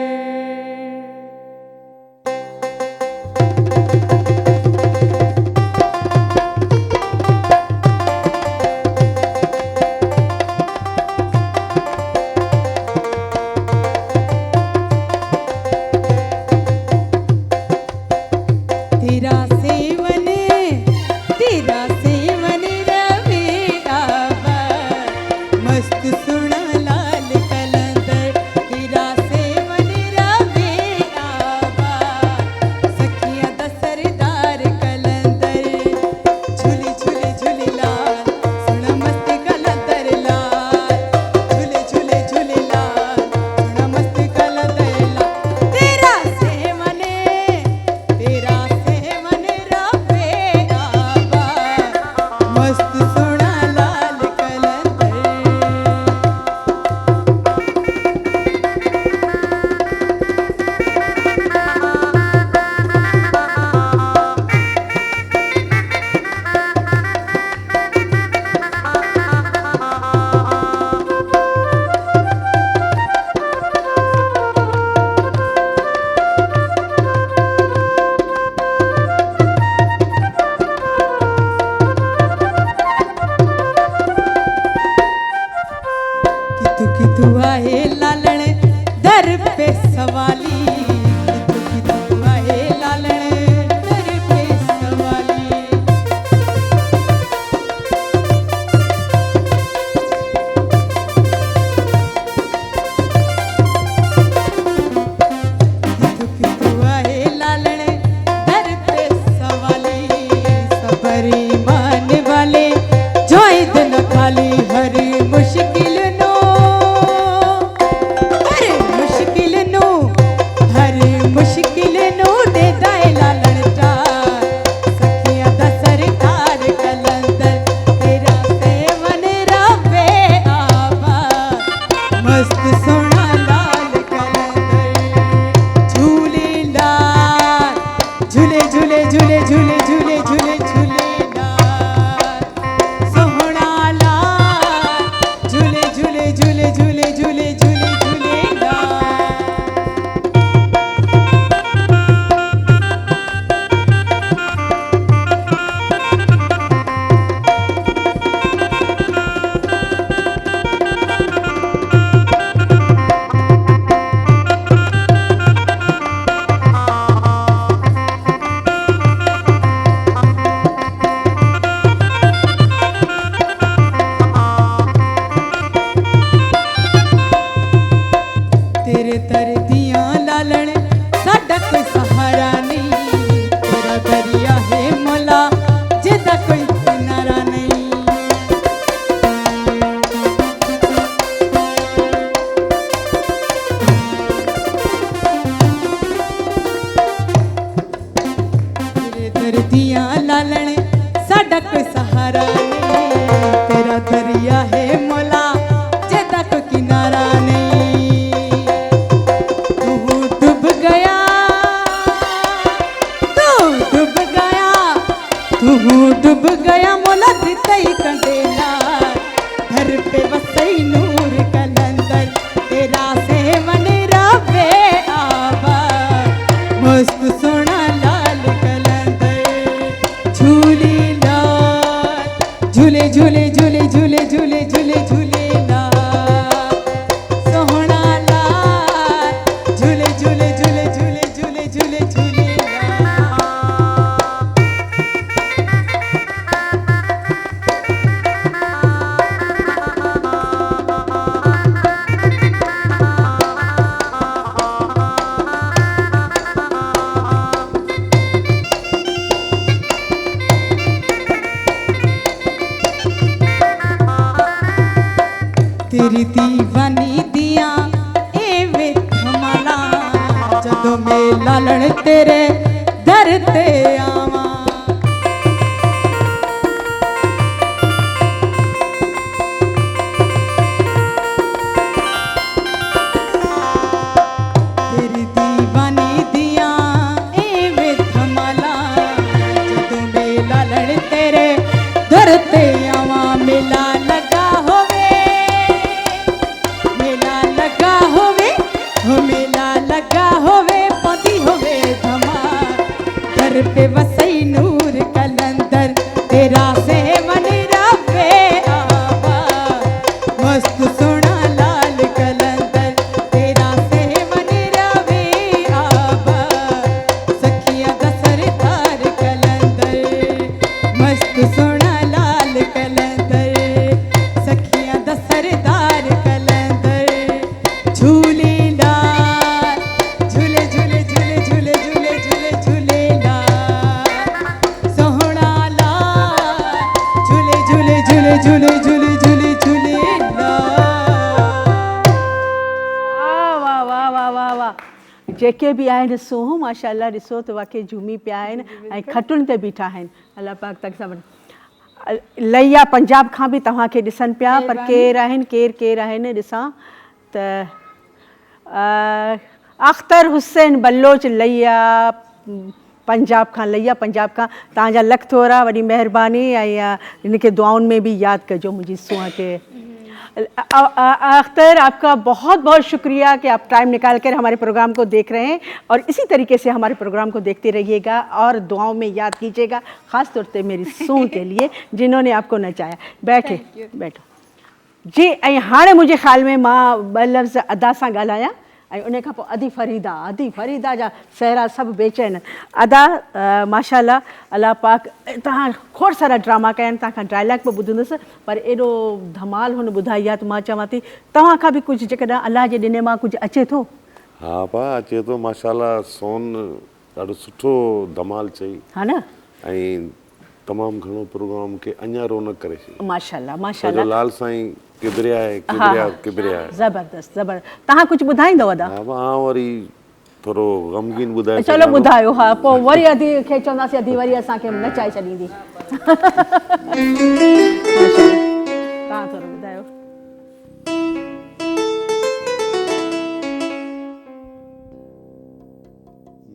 तेरा सेवन रवि आबाद, मस्त सुना लाल कलंदर। तेरा सेवन सवाली किथों आए लालण दर पे सवाली किथों आए लालण दर पे सवाली सबरी मान वाले जोई दिन खाली हर मुश्किल नो दे दाए लालण टार सखियां दा सरकार कलंदर तेरा सेवन रवे आबा मस्त सोना लाल कलंदर झूले लाल झूले झूले झूले झूले झूले झूले झूले लाल सोहना लाल झूले झूले झूले झूले झूले झूले झूले लाल तेरे दर दियां लालण साडा कोई सहारा नहीं तेरा दरिया है मौला जेदा कोई किनारा नहीं तेरे दर दियां लालण साडा कोई सहारा नहीं तेरा दरिया है मौला जेदा कोई किनारा नहीं तू डूब गया मोला दितई कंडेला घर पे वसई नूर कलंदर तेरा सेवन रवे आबा मस्त सोना लाल कलंदर झूले लाल झूले झूले झूले झूले झूले झूले झूले लाल सोहना लाल झूले झूले झूले झूले झूले झूले झूले लाल तेरी दीवानी दिया एवे थमाला जदों मैं लालण तेरे दर ते आवा तेरी दीवानी दिया एवे थमाला जदों मैं लालण तेरे दर ते आवा मेला लगा होवे मेला लगा होवे हो मेला लगा होवे पदी होवे धमार घर पे वसई नूर कलंदर तेरा सेवन रवे आबा मस्त सोना लाल कलंदर तेरा सेवन रवे आबा सखिया दा सरदार कलंदर मस्त सोना लाल कलंदर सखिया दा सरदार कलंदर झूले लाल झूले झूले झूले झूले झूले झूले झूले लाल सोहना लाल झूले झूले झूले झूले झूले झूले झूले लाल वाह वाह वाह वाह वाह जेके बि आहिनि ॾिसो माशाल्लाह ॾिसो त वाक़ई झूमी पिया आहिनि ऐं खटुनि ते बीठा आहिनि अलाह पाक तक सभु लैया पंजाब खां बि तव्हांखे ॾिसनि पिया पर केरु आहिनि ॾिसां त अख्तर हुसैन बलोच लैया पंजाब खां तव्हांजा लख थोरा वॾी महिरबानी ऐं हिनखे दुआउनि में भी याद कजो मुझी सूंह के। अख्तर आपका बहुत बहुत शुक्रिया कि आप टाइम निकाल कर हमारे प्रोग्राम को देख रहे हैं और इसी तरीके से हमारे प्रोग्राम को देखते रहिएगा और दुआओं में याद कीजिएगा, ख़ास तौर पे मेरी सूंह के लिए जिन्होंने आपको नचाया। बैठो जी। ऐं हाणे मुंहिंजे ख़्याल में मां ॿ लफ़्ज़ अदा सां ॻाल्हायां ऐं उन खां पोइ अदी फरीदा जा सहरा सभु बेचैन अदा माशाल्लाह अल्लाह पाक तव्हां खोड़ सारा ड्रामा कया आहिनि, तव्हां खां डायलॉग बि ॿुधंदुसि पर एॾो धमाल हुन ॿुधाई आहे त मां चवां थी तव्हां खां बि कुझु जेकॾहिं अलाह जे ॾिने मां कुझु अचे थो। हा पा अचे थो माशाल्लाह, सोन ॾाढो सुठो धमाल चई हा न, ऐं तमामु घणो प्रोग्राम खे अञा रौनक करे छॾी। माशाल्लाह छो माशाल्लाह, जो लाल साईं किबरिया आहे, किबरिया आहे। ज़बरदस्त तव्हां कुझु ॿुधाईंदव अदा? हा मां वरी थोरो ग़मगीन ॿुधाए चलो ॿुधायो, हा पोइ वरी अदी खे चवंदासीं अदी वरी असांखे नचाए छॾींदी। तव्हां थोरो ॿुधायो।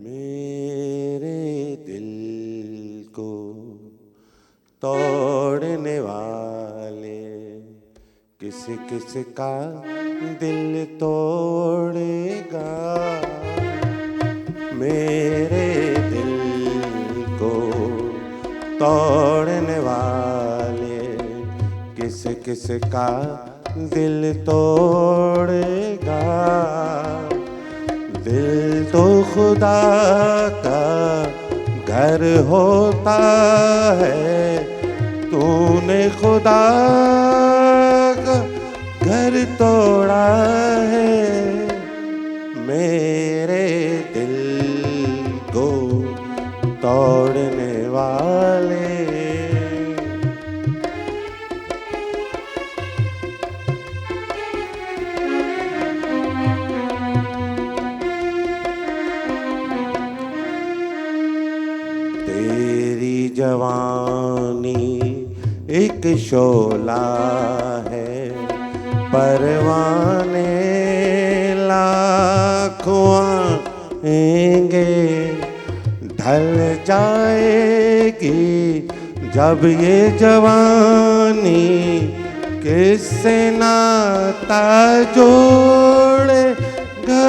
मेरे दिल को तोड़ने वाले किस किस का दिल तोड़ेगा, मेरे दिल को तोड़ने वाले किस किस का दिल तोड़ेगा। दिल तो खुदा का घर होता है, तूने खुदा का घर तोड़ा है। मेरे दिल को तोड़ने वाले। तेरी जवानी एक शोला है, परवाने लाखों आएंगे, ढल जाएगी जब ये जवानी, किससे नाता जोड़ेगा।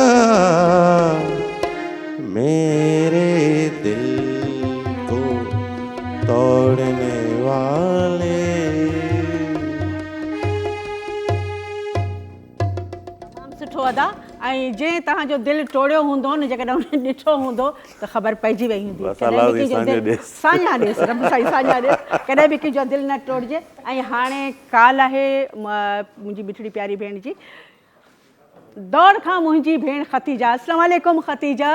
मेरे दिल को तोड़ने वाले। सुठो अदा, ऐं जंहिं तव्हांजो दिलि टोड़ियो हूंदो न, जेकॾहिं उन ॾिठो हूंदो त ख़बर पइजी वई हूंदी। साञा ॾेसि रब साईं, साञा ॾेसि, कॾहिं बि कंहिंजो दिलि न टोड़िजे। ऐं हाणे काल आहे मुंहिंजी मिठड़ी प्यारी भेण जी, दौड़ खां मुंहिंजी भेण ख़तीजा। अस्सलाम वालेकुम ख़तीजा।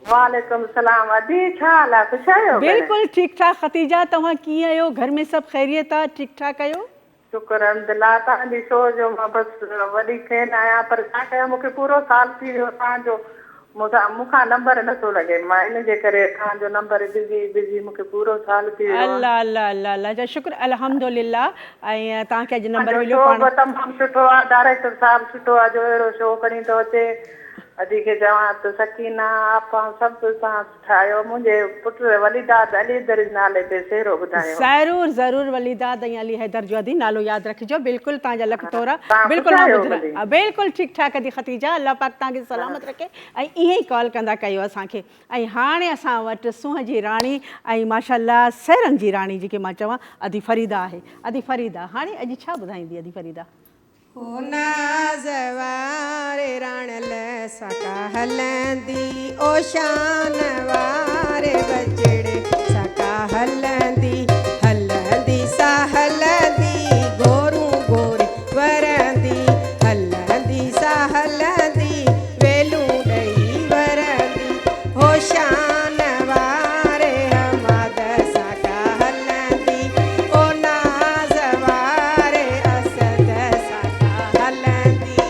वालेकुम सलाम अदी, छा हाल आहे? ख़ुशि आहियो? बिल्कुलु ठीकु ठाक ख़तीजा, तव्हां कीअं आहियो? घर में सभु ख़ैरियत आहे? ठीकु ठाक आहियो? शुक्र अल्हम्दुलिल्लाह। तव्हांजी शो जो मां बसि वॾी फैन आहियां, पर छा कयां मूंखे पूरो साल थी वियो तव्हांजो, मूंखां नंबर नथो लॻे, मां इन जे करे तव्हांजो नंबर बिज़ी मूंखे पूरो साल थी वियो। अल्लाह अल्लाह अल्लाह अल्लाह जा शुक्र अल्हम्दुलिल्लाह। ऐं तव्हांखे अॼु नंबर मिलियो पाण? तमामु सुठो आहे, डायरेक्टर साहिबु सुठो आहे जो अहिड़ो शो खणी थो अचे। अदी खे चवां त सकीना आपा सभु तव्हां ठाहियो। मुंहिंजे पुट वलीदाद अली हैदर नाले ते सेरो ॿुधायो। ज़रूरु ज़रूरु, वलीदाद ऐं अली हैदर जो अदी नालो यादि रखिजो। बिल्कुलु तव्हांजा लख तोरा। बिल्कुलु बिल्कुलु ठीकु ठाक अदी ख़तीजा, अल्लाह पाक तव्हांखे सलामत रखे ऐं ईअं ई कॉल कंदा कयो असांखे। ऐं हाणे असां वटि सूंहं जी राणी ऐं माशाल्लाह सहरनि जी राणी जेके मां चवां अदी फरीदा आहे। अदी फरीदा हाणे अॼु छा ॿुधाईंदी अदी फरीदा? ओ नाज़वारे राण सका हलंदी, ओ शान वारे बजड़े सका हलंदी, हलंदी सा हलंदी गोरू गोरी वरंदी, हलंदी सा हलंदी वेलू ॾई वरंदी, हो शान वारे हमाद सका हलंदी, ओ नाज़वारे असद सका हलंदी।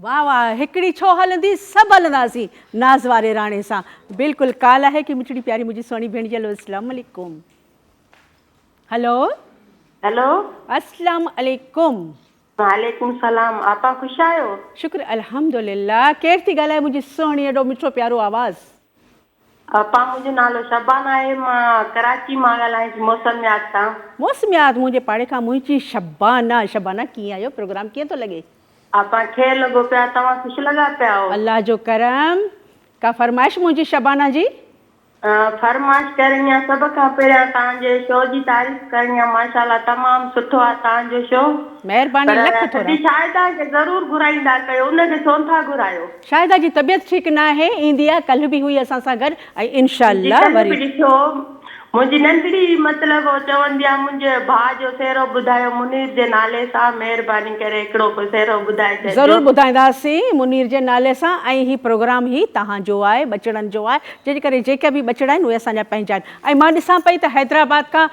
वाह वाह, हिकिड़ी छो हलंदी, सभु हलंदासीं नाज़ वारे राणे सां। बिल्कुलु काल आहे कि मिठड़ी प्यारी मुंहिंजी सुहिणी भेण जी। हलो अस्सलाम वालेकुम। हेलो हेलो, अस्सलाम वालेकुम। वालेकुम सलाम। आपा ख़ुशि आहियो? शुक्र अल्हम्दुलिल्लाह। केरु थी ॻाल्हाए मुंहिंजी सुहिणी, एॾो मिठो प्यारो आवाज़? आपा मुंहिंजो नालो शबाना आहे, मां कराची मां ॻाल्हायां थी, मौसमियात सां। मौसमियात मुंहिंजे पाड़े खां मुंहिंजी शबाना। शबाना कीअं आहियो? प्रोग्राम कीअं थो लॻे? आपा खे लॻो पिया, तव्हां ख़ुशि लॻा पिया हो? अल्लाह जो करम। का फरमाइश मुंहिंजी शबाना जी? फरमाइश करणी आहे। सभ खां पहिरियां तव्हांजे शो जी तारीफ़ करणी आहे। माशाल्लाह तमामु सुठो आहे तव्हांजो शो। महिरबानी, लख थोरा। शाहिदा खे ज़रूरु घुराईंदा कयो, उनखे छो नथा घुरायो? शाहिदा जी तबियत ठीकु न आहे, ईंदी आहे, कल्ह बि हुई असां सां गॾु, ऐं इंशाअल्लाह वरी। ॾिसो, मुंहिंजी नंढड़ी मतिलबु चवंदी आहे मुंहिंजे भाउ जो सेरो ॿुधायो मुनीर जे नाले सां, महिरबानी करे हिकिड़ो कोई सेरो ॿुधाए छॾिजो। ज़रूरु ॿुधाईंदासीं मुनीर जे नाले सां। ऐं हीउ प्रोग्राम ई तव्हांजो आहे, बचड़नि जो आहे, जंहिंजे करे जेके बि बचड़ा आहिनि उहे असांजा पंहिंजा आहिनि। ऐं मां ॾिसां पई त हैदराबाद खां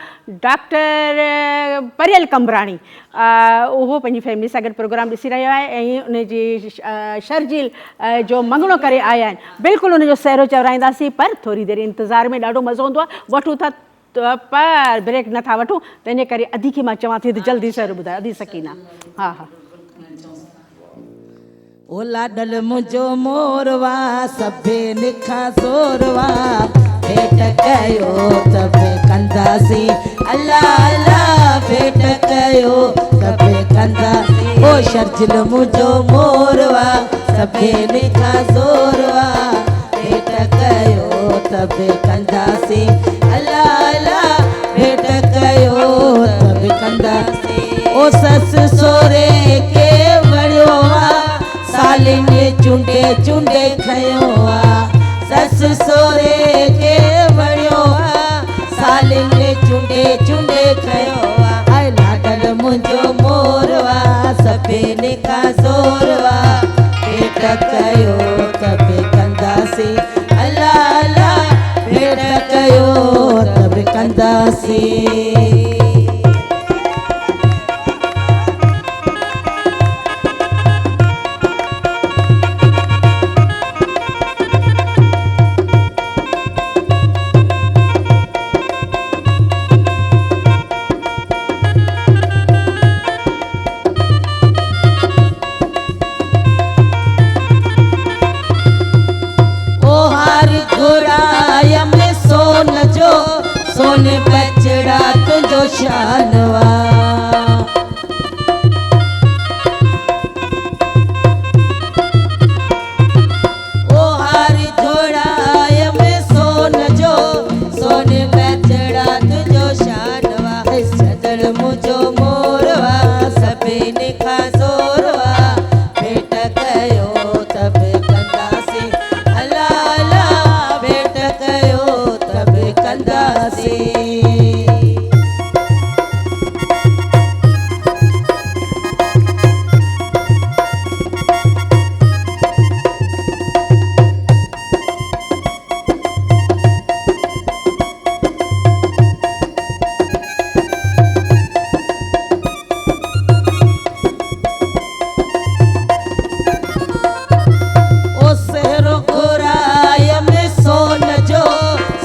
डॉक्टर परियल कमराणी, उहो पंहिंजी फैमिली सां गॾु प्रोग्राम ॾिसी रहियो आहे ऐं उनजी शर्जील जो मङणो करे आया आहिनि। बिल्कुलु उनजो सहरो चवराईंदासीं, पर थोरी देरि इंतज़ार में ॾाढो मज़ो हूंदो आहे। वठूं था पर ब्रेक नथा वठूं, तंहिंजे करे अधी खे मां चवां थी त जल्दी सहरो ॿुधायो। अधी सकीना। हा हा। ओ लाडल मुंहिंजो मोरवा, सभिनी खां ज़ोरवा, भेट कयो त बि कंदासीं, अल्लाह अल्लाह भेट कयो त बि कंदासीं। ओ शर्जिल मुंहिंजो मोरवा, सभिनी खां ज़ोरवा, भेट कयो त बि कंदासीं, अल्लाह अल्लाह भेट कयो त बि कंदासीं। ओ ससु सोरे खे वणियो आहे, सालिन चुंडे चुंडे खयो आहे, ससु सोरे खे वणियो आहे, सालिन चुंडे चुंडे खयो आहे। ऐं लाडल मुंहिंजो मोरवा, सभिनी खां ज़ोरवा, भेट कयो त बि कंदासीं, अल्लाह अल्लाह भेट कयो त बि कंदासीं। सोने बचड़ा तुझो शानवा, ओ हार घोड़ाय में सोन जो, सोने बचड़ा तुझो शानवा। सजड़ मुझो मोरवा, सभिनी खां ज़ोरवा, भेट कयो त बि कंदासीं, अल्लाह अल्लाह भेट कयो त बि कंदासीं।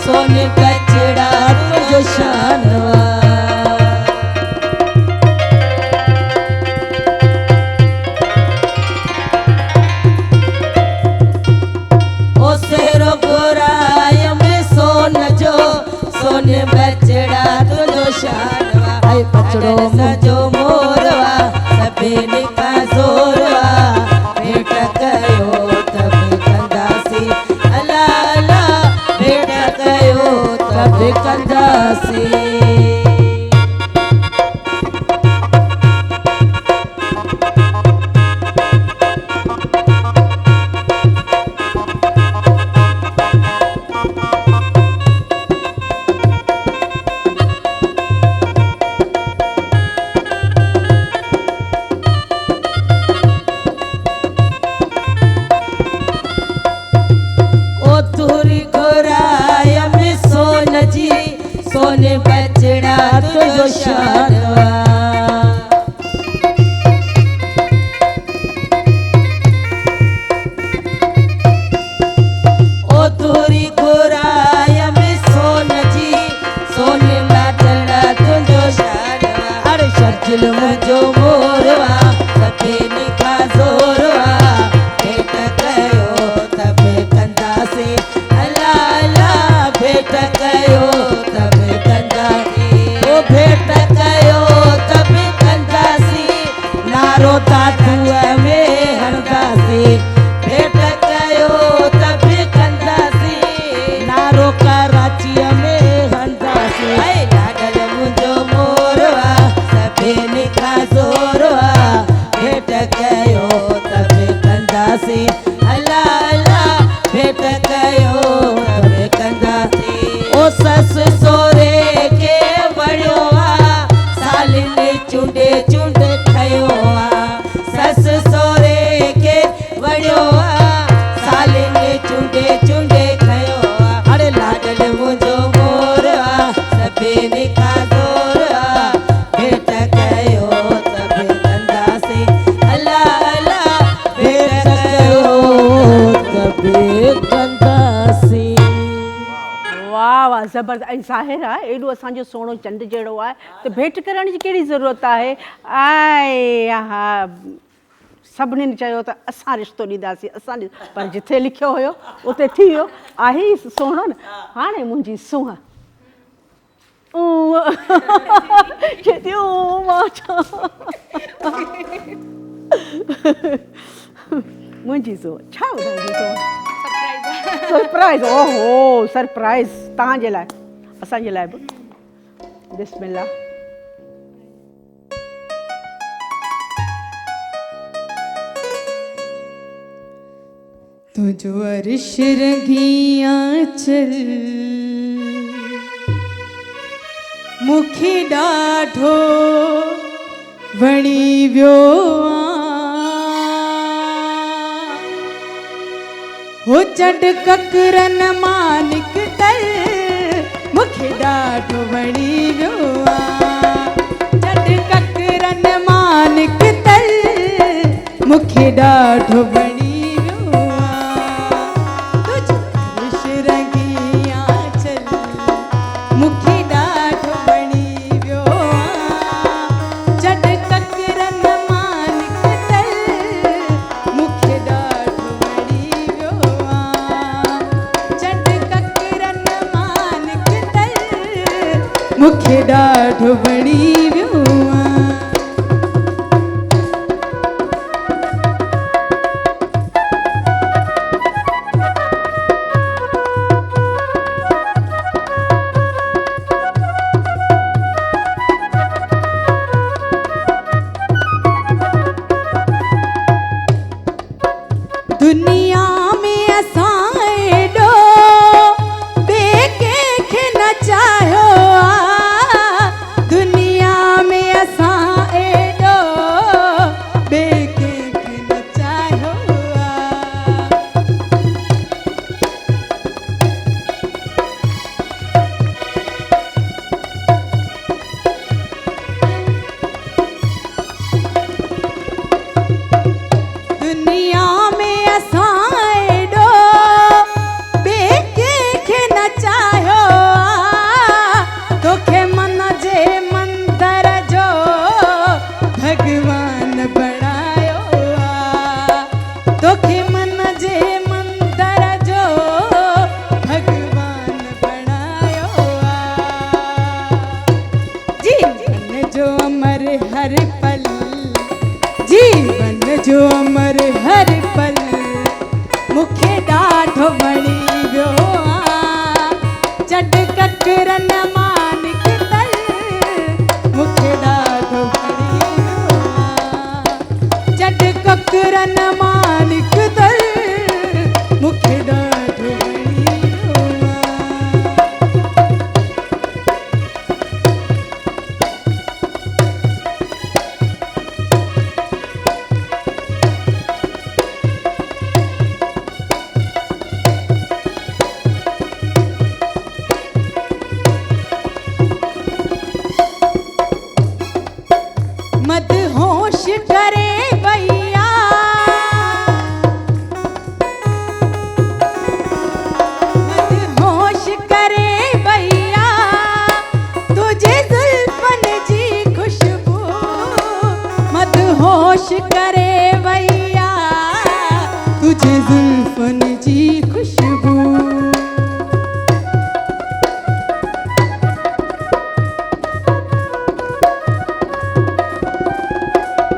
सोने बचड़ा तुझो शानवा, ओ सेरो गोराय में सोन जो, सोने बचड़ा तुझो शानवा। ऐ बचड़ो सजो मोरवा, सभिनी खां ज़ोरवा, भेट कयो त बि कंदासीं, अल्लाह अल्लाह भेट कयो त बि कंदासीं। सोने बचड़ा तुझो शानवा, ज़बरदस्त। ऐं ज़ाहिर आहे एॾो असांजो सुहिणो चंड जहिड़ो आहे त भेंट करण जी कहिड़ी ज़रूरत आहे। ऐं हा सभिनीनि चयो त असां रिश्तो ॾींदासीं, असां पर जिथे लिखियो हुयो उते थी वियो। आहे ई सुहिणो न। हाणे मुंहिंजी सूंहं चेती मां मुंहिंजी सूंहं छा ॿुधाईंदी सूंहं? सरप्राइज़। ओहो सरप्राइज़ तव्हांजे लाइ, असांजे लाइ बि। बिस्मिल्लाह। तुझो अर्श रंगिया चल मूंखे ॾाढो वणी वियो हो चंड ककरन मां निकतल मूंखे ॾाढो वणी वियो चंड ककरन मां निकतल मूंखे ॾाढो वणी मूंखे ॾाढो वणी वियो दुनिया में असां एॾो ॿिए कंहिंखे न चाहियो दुनिया में असां एॾो ॿिए कंहिंखे न चाहियो दुनिया में असां एॾो ॿिए कंहिंखे न चाहियो तोखे मन जे मंदर जो भॻवान बणायो तोखे मन जे मंदर जो भॻवान बणायो जीवन जो अमर हर पल जीवन जो अमर हर पल मूंखे ॾाढो वणी वियो चंड ककरन मां निकतल मूंखे ॾाढो वणी वियो चंड ककरन मां निकतल मूंखे ॾाढो वणी वियो मदहोश करे भैया मदहोश करे भैया तुझे जुल्फन जी खुशबू मदहोश करे भैया तुझे जुल्फन जी खुशबू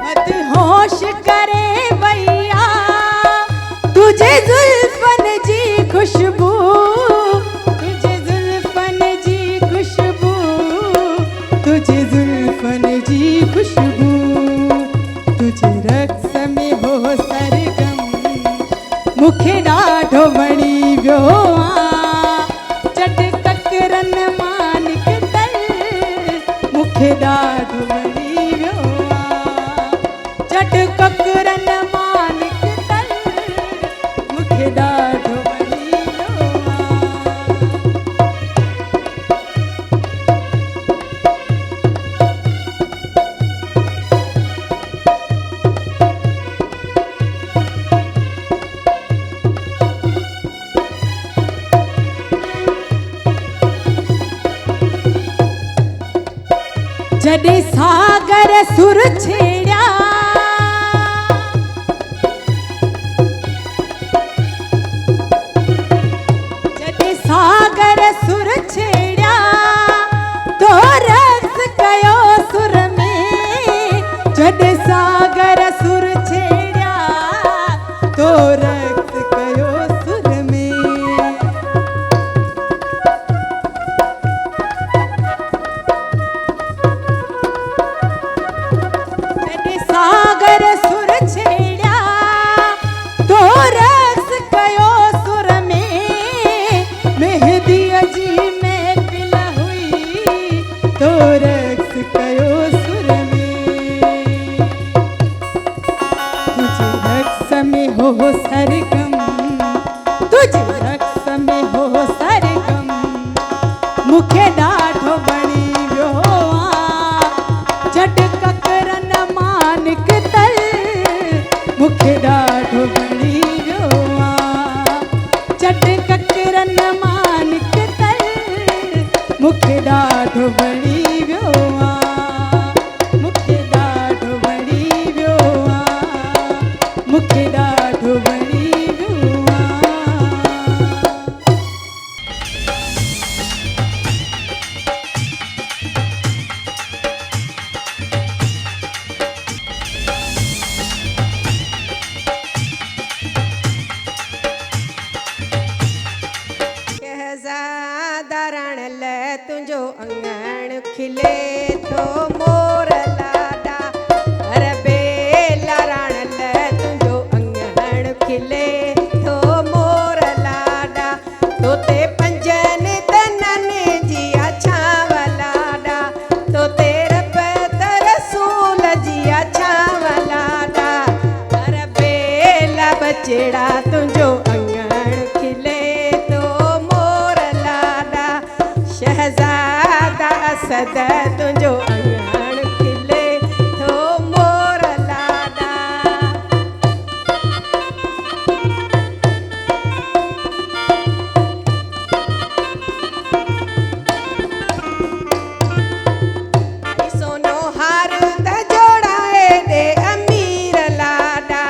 मदहोश करे भैया तुझे जुल्फन जी खुशबू तुझे जुल्फन जी खुशबू तुझे जुल्फन जी खुशबू तुझे रक़्स में हो सरगम मूंखे ॾाढो वणी वियो चंड ककरन मां निकतल मूंखे ॾाढो वणी वियो चंड ककरन मां निकतल मूंखे ॾाढो वणी वियो जॾहिं सागर सुर छेड़िया जॾहिं सागर सुर छेड़िया तो रस कयो सुर में जॾहिं सागर सुर छेड़िया तो रस कयो सुर में जॾहिं सागर सुर छेड़िया तो रस कयो सुर में मेहदीअ जी महफ़िल हुई तो रस कयो सुर में तुझे रक्स में हो सरगम तुझे रक्स में हो सरगम मूंखे ॾाढो बणी वियो झट ककरन मानिक तल मूंखे ॾाढो बणी वियो झट ककरन मानिक तल मूंखे ॾाढो बणी वियो मूंखे ॾाढो बणी वियो मूंखे ॾाढो बणी वियो शहज़ादा रण ले तुंहिंजो अंगण खिले थो मोर लाॾा हर बेला रण ले तुंहिंजो अंगण खिले थो मोर लाॾा तोते पंजनि तननि जी छांव लाॾा तोते रब त रसूल जी छांव लाॾा हर बेला बचड़ा तुंहिंजो अंगण खिले थो मोर लाॾा शहज़ादा असद तुंहिंजो अंगण खिले थो मोर लाॾा सोनो हार त जोड़ाए दे अमीर लाॾा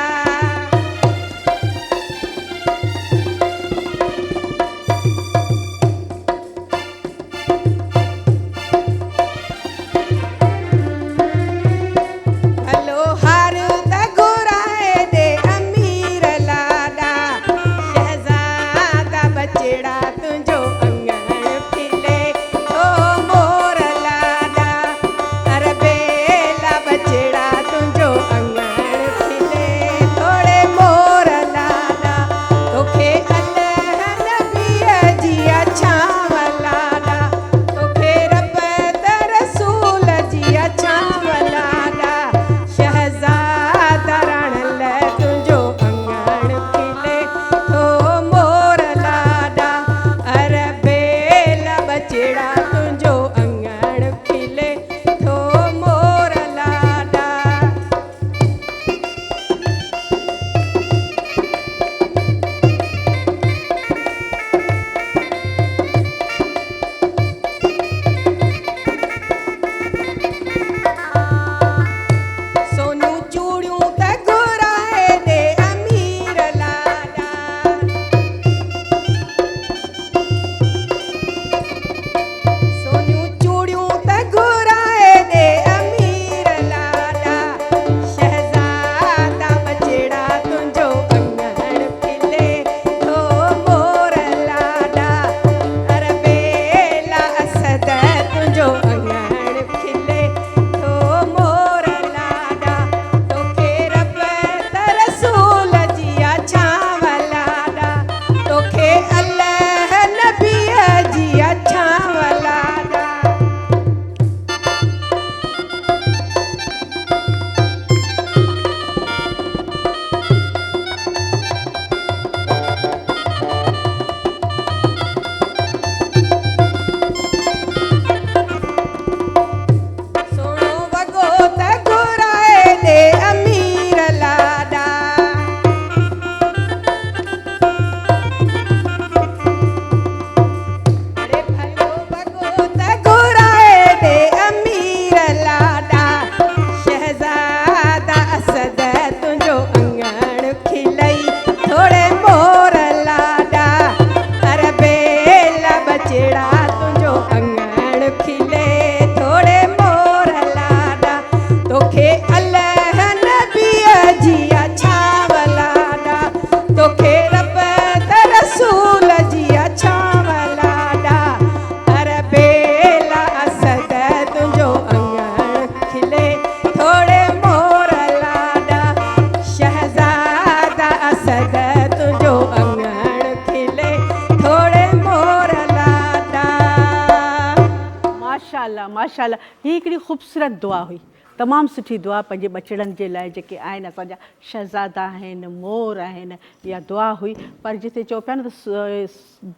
माशाल्लाह ही हिकिड़ी ख़ूबसूरत दुआ हुई, तमामु सुठी दुआ पंहिंजे बचड़नि जे लाइ जेके आहिनि असांजा शहज़ादा आहिनि, मोर आहिनि, इहा दुआ हुई। पर जिते चओ पिया न त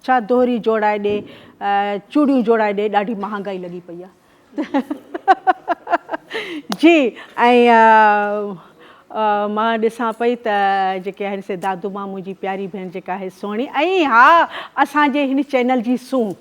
छा दोहरी जोड़ाए ॾे, चूड़ियूं जोड़ाए ॾे, ॾाढी महांगाई लॻी पई आहे जी। ऐं मां ॾिसां पई त जेके आहिनि से दादू मां मुंहिंजी प्यारी भेण जेका आहे सुहिणी, ऐं हा असांजे हिन चैनल जी सूं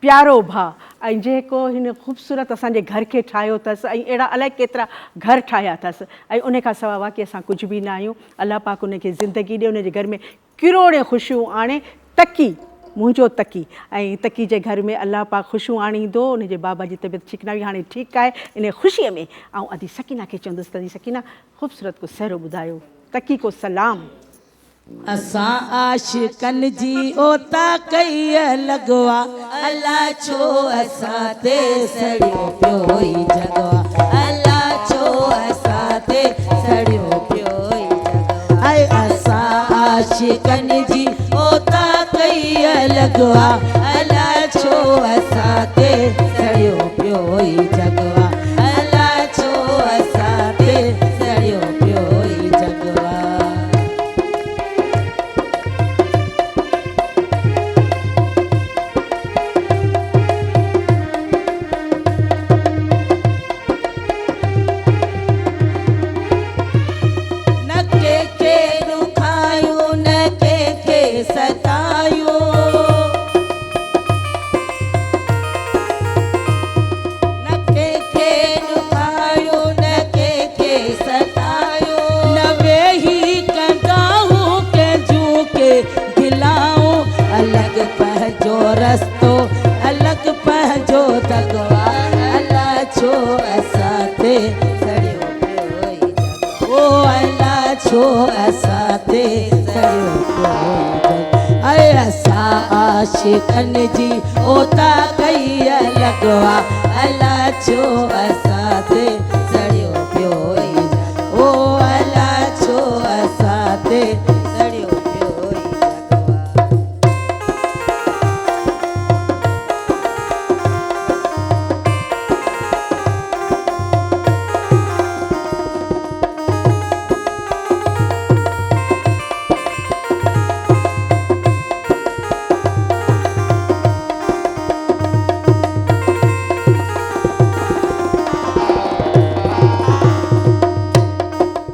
प्यारो भाउ, ऐं जेको हिन ख़ूबसूरत असांजे घर खे ठाहियो अथसि, ऐं अहिड़ा अलाए केतिरा घर ठाहिया अथसि, ऐं उन खां सवाइ वाक़ई असां कुझु बि न आहियूं। अलाह पाक उनखे ज़िंदगी ॾे, उनजे घर में किरोड़े ख़ुशियूं आणे। तकी मुंहिंजो तकी, ऐं तकी जे घर में अलाह पाक ख़ुशियूं आणींदो। उनजे बाबा जी तबियत ठीकु न हुई, हाणे ठीकु आहे इन ख़ुशीअ में। ऐं अदी सकीना खे चवंदुसि त अदी सकीना ख़ूबसूरत को सहरो ॿुधायो, तकी को सलाम। असां आशिकनि जी ओता कई लगवा, अल्लाह छो असां ते सड़ियो पियो ई जगवा, अल्लाह छो असां ते सड़ियो पियो ई जगवा। ऐं असां आशिकनि जी ओता कई लगवा, अल्लाह छो असां ते सड़ियो पियो ई जगवा, अल्लाह छो असां ते सड़ियो पियो ई जगवा। रस्तो अलग पंहिंजो दगवा, अल्लाह छो असां ते सड़ियो पियो ई जगवा, ओ अल्लाह छो असां ते सड़ियो पियो ई जगवा। ऐं असां आशिकनि जी ओता कई लगवा, अल्लाह छो असां ते सड़ियो पियो ई जगवा, ओ अल्लाह छो असां ते सड़ियो पियो ई जगवा।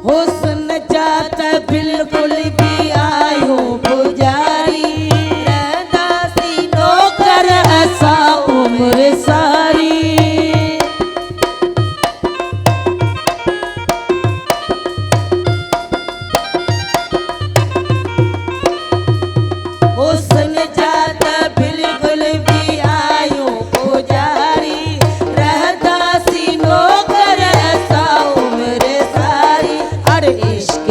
हुस्न जात बिल्कुल भी आयो पुजारी, रहंदासी नौकर असां उम्र सारी। हुस्न जात बिल्कुल भी आयो पुजारी, रहंदासी नौकर असां उम्र सारी। अरे इश्क़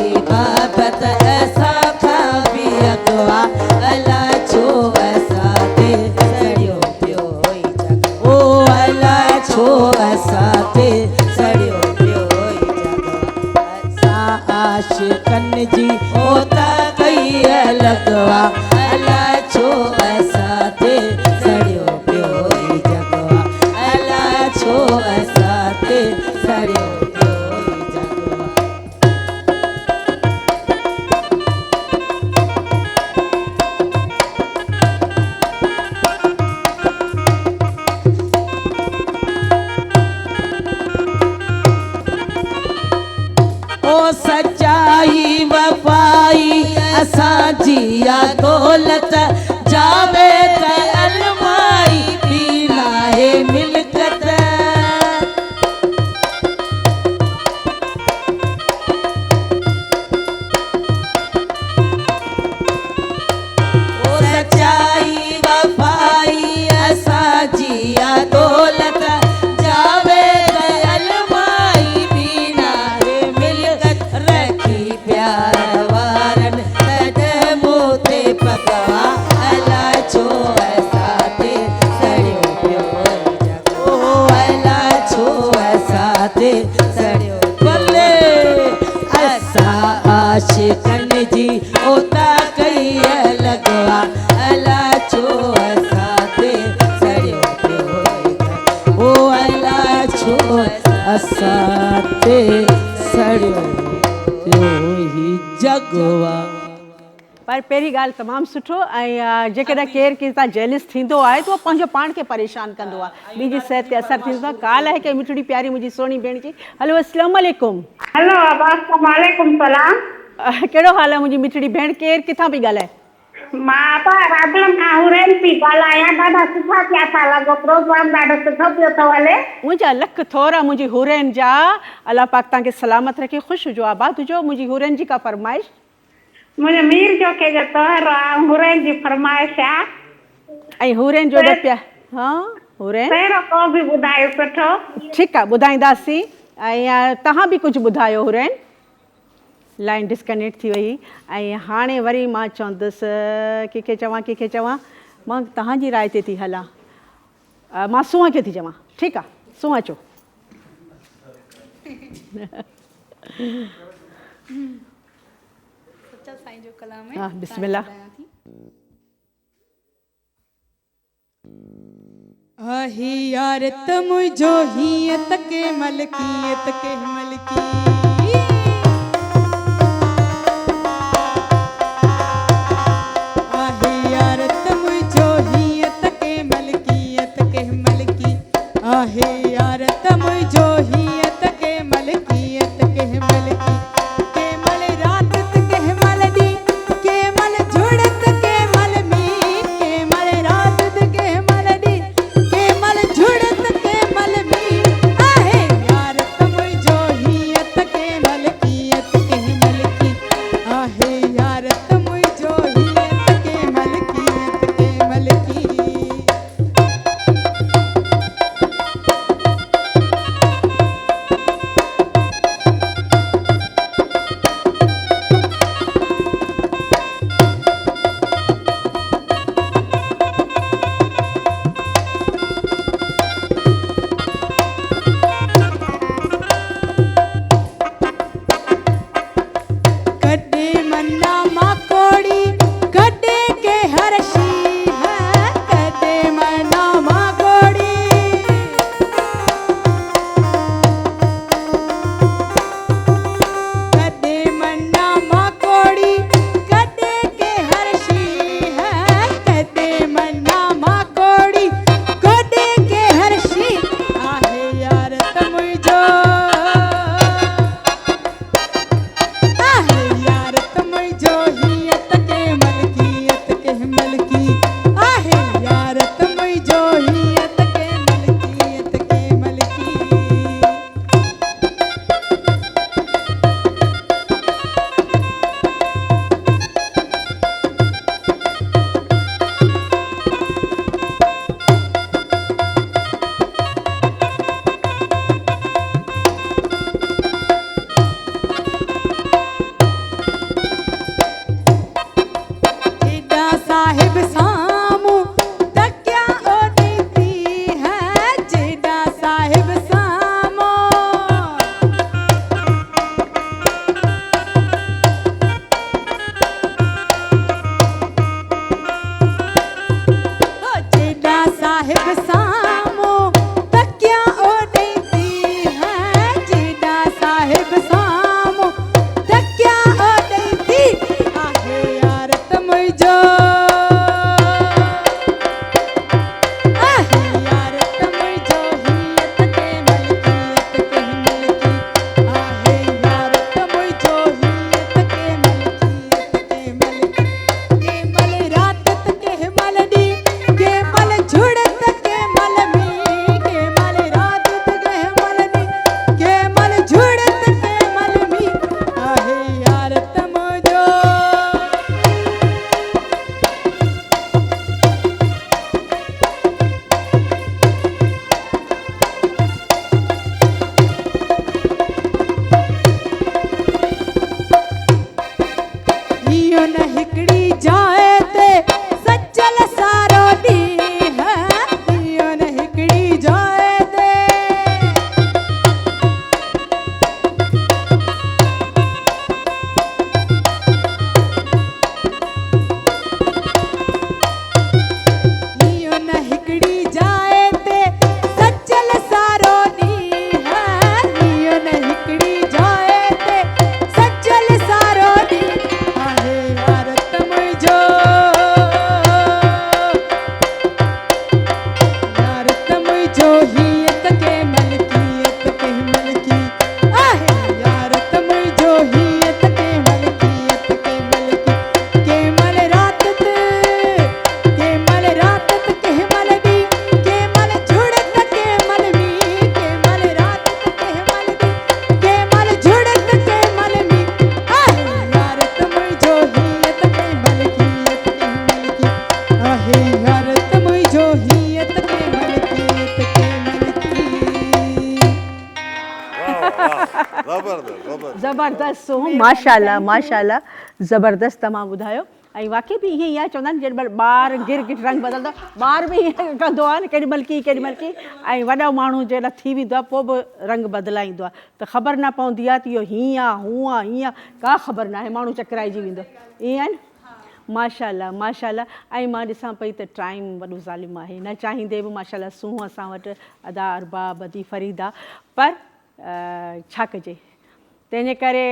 इबादत ऐसा खा भी अगवा, अल्लाह छो असां ते सड़ियो पियो ई जगवा, ओ अल्लाह छो असां ते सड़ियो पियो ई जगवा। असां आशिकनि जी ओता कई लगवा, अल्लाह छो असां ते सड़ियो पियो ई जगवा, अल्लाह छो असां ते सड़ियो पियो ई जगवा। ओ सच्चाई वफाई असांजी या दौलत, जावे त अलमाई भी नाहे मिल्कत। ओ सच्चाई वफाई असांजी या दौलत, जावे त अलमाई भी नाहे मिल्कत। रखी प्यार वारन तॾहिं मूं ते पकवा, अल्लाह छो असां ते सड़ियो पियो ई जगवा, ओ अल्लाह छो असां ते सड़ियो भले। असां आशिकनि जी ओता कई लगवा, अल्लाह छो असां ते सड़ियो पियो ई जगवा, ओ जगवा। पर पहिरीं ॻाल्हि तमामु सुठो ऐं जेकॾहिं केरु कंहिं जेलिस थींदो आहे त उहो पंहिंजो पाण खे परेशान कंदो आहे, ॿी जी सिहत ते असरु थींदो आहे। ॻाल्हि आहे की मिठड़ी प्यारी मुंहिंजी सोणी भेण जी। हलो अस्सलाम वालेकुम। हेलो वालेकुम सलाम। कहिड़ो हाल आहे मुंहिंजी मिठड़ी भेण? केरु किथां पई ॻाल्हाए? मां राधन खां हुरैन पई ॻाल्हायां। ॾाढा सुठा पिया था लॻो, प्रोग्राम ॾाढो सुठो पियो थो हले। मुंहिंजा लख थोरा मुंहिंजी हुरैन जा। अलाह पाक तव्हांखे सलामत रखे, ख़ुशि हुजो, आबाद हुजो। मुंहिंजी हुरैन जी का फरमाइश? मुंहिंजो मीर जोके जो तोहर आहे, हुरैन जी फरमाइश आहे। ऐं हुरैन जो जो पिया हुरैन पहिरियों को बि ॿुधायो सुठो। ठीकु आहे, ॿुधाईंदासीं। ऐं तव्हां बि कुझु ॿुधायो। हुरैन लाइन डिस्कनेक्ट थी वई ऐं हाणे वरी मां चवंदसि कंहिंखे चवां। मां तव्हांजी राय ते थी हलां। मां सूंहं खे थी चवां। ठीकु आहे, सूंहं अचो। सच्चा साईं जो कलाम है। हाँ, बिस्मिल्लाह। आही यार त मुझो हियत के मलकियत के मलकी। आही यार त मुझो हियत के मलकियत के मलकी। आही यार त मुझो हियत के मलकियत के मलकी। के मल रात के मल दी, के मल जुड़त के मल मी। के मल रात के मल दी, के मल जुड़त के मल मी। आहे यार त मुझो हियत के मलकियत के मलकी। आहे यार त मुझो हियत के मलकियत के मलकी। कड्डे मन्ना माकोड़ी कड्डे के हर्षी है। कड्डे मन्ना माकोड़ी कड्डे मन्ना माकोड़ी कड्डे के हर्षी है। कड्डे मन्ना माकोड़ी कड्डे के हर्षी। आहे यार त मुझो आहे यार त मुझो हियत के मलकियत के मलकी। आहे यार त मुझो हियत के मलकियत के मलकी। जेड़ा साहिब सामू तकिया ओढ़ती है। जेड़ा साहिब सामू जेड़ा साहिब सामू तकिया ओढ़ती है। जेड़ा साहिब सामू तकिया ओढ़ती। आहे यार त मुझो आहे यार त मुझो हियत के मलकियत के मलकी। आहे यार त मुझो हियत के मलकियत के मलकी। के मल रात के मल दी, के मल जुड़त के मल मी। के मल रात के मल दी, के मल जुड़त के मल मी। आहे यार त मुझो हियो न हिकड़ी जाए ते सचल सारो दी है। हियो न हिकड़ी जाए ते हियो न हिकड़ी जाए ते सचल सारो दी है। हियो न हिकड़ी जाए ते सचल सारो दी। ज़बरदस्त हो माशाल्लाह माशाल्लाह ज़बरदस्त तमामु ॿुधायो ऐं वाक़ई बि ईअं ई आहे चवंदा आहिनि जेॾी महिल ॿार गिर गिर रंग बदिलंदो ॿार बि ईअं कंदो आहे न केॾीमहिल केॾीमहिल ऐं वॾो माण्हू जॾहिं थी वेंदो आहे पोइ बि रंग बदिलाईंदो आहे त ख़बर न पवंदी आहे त इहो हीअं आहे हूअं आहे हीअं का ख़बर न आहे माण्हू चकराइजी वेंदो ईअं आहे न माशाल्लाह माशाल्लाह ऐं मां ॾिसां पई त टाइम वॾो ज़ालिम आहे न चाहींदे बि माशाल्लाह सूंहुं असां वटि अदा अरबाब अदी फरीदा पर छा कजे तंहिंजे करे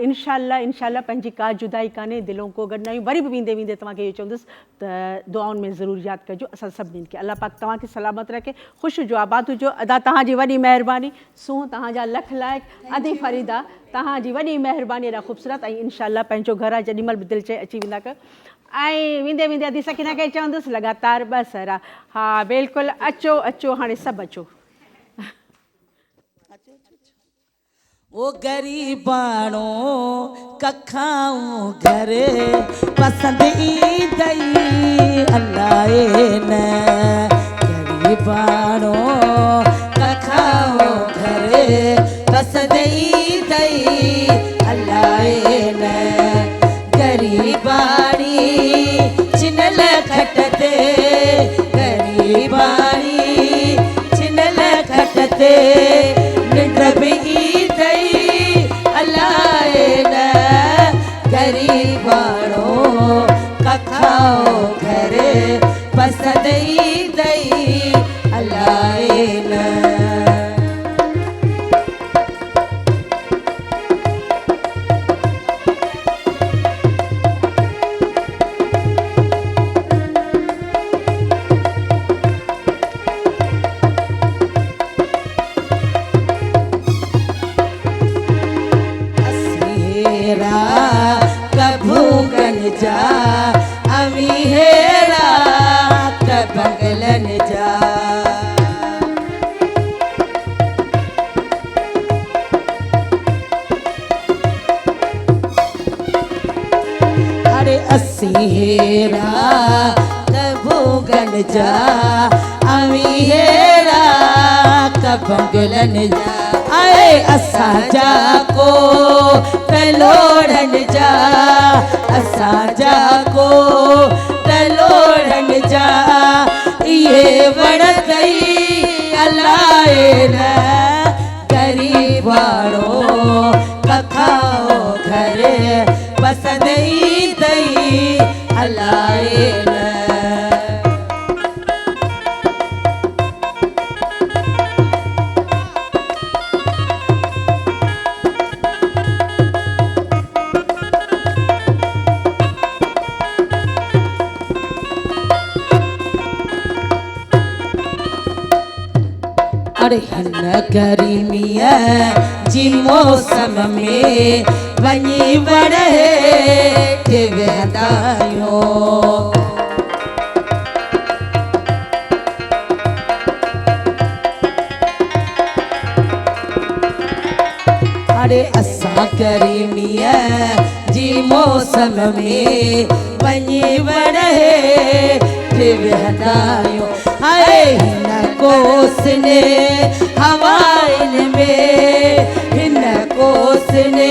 इनशाला पंहिंजी का जुदाई कान्हे दिलों को गॾु न आहियूं वरी बि वेंदे वेंदे तव्हांखे इहो चवंदुसि त दुआउनि में ज़रूरु यादि कजो असां सभिनीनि खे अलाह पाक तव्हांखे सलामत रखे ख़ुशि हुजो आबाद हुजो अदा तव्हांजी वॾी महिरबानी सूंहुं तव्हांजा लख लाइक़ अदी फरीदा तव्हांजी वॾी महिरबानी एॾा ख़ूबसूरत ऐं इनशाला पंहिंजो घर आहे जेॾी महिल बि दिलि चए अची वेंदा कयो ऐं वेंदे वेंदे अदी सकीना खे चवंदुसि लॻातार बसर आहे हा बिल्कुलु अचो अचो हाणे सभु अचो ओ गरीबाणो कखाऊं घर पसंदि ईंदई अलाए न गरीबाणो कखाऊं घर पसंदि ईंदई अलाए न गरीबाणी चिनल खट ते गरीबाणी चिनल खट ते निंड बि गरीबाणो कखाओ घरे पसंदि ईंदई अलाए न जा अमी हेरा बंगलन जा अरे असी हेरा भूगन जा अमी हेरा बंगलन जा आए असां जा को तलोड़न जा असां जा को तलोड़न जा ये वणतई अलाए न गरीबाणो कखाओ घरे पसंदि ईंदई अलाए न अरे हिन गर्मीअ जी मौसम में वञी वण हेठि वेंदा आहियूं अरे असां गर्मीअ जी मौसम में वञी वण हेठि वेंदा आहियूं हाय हिन कोसने हवाइन में हिन कोसने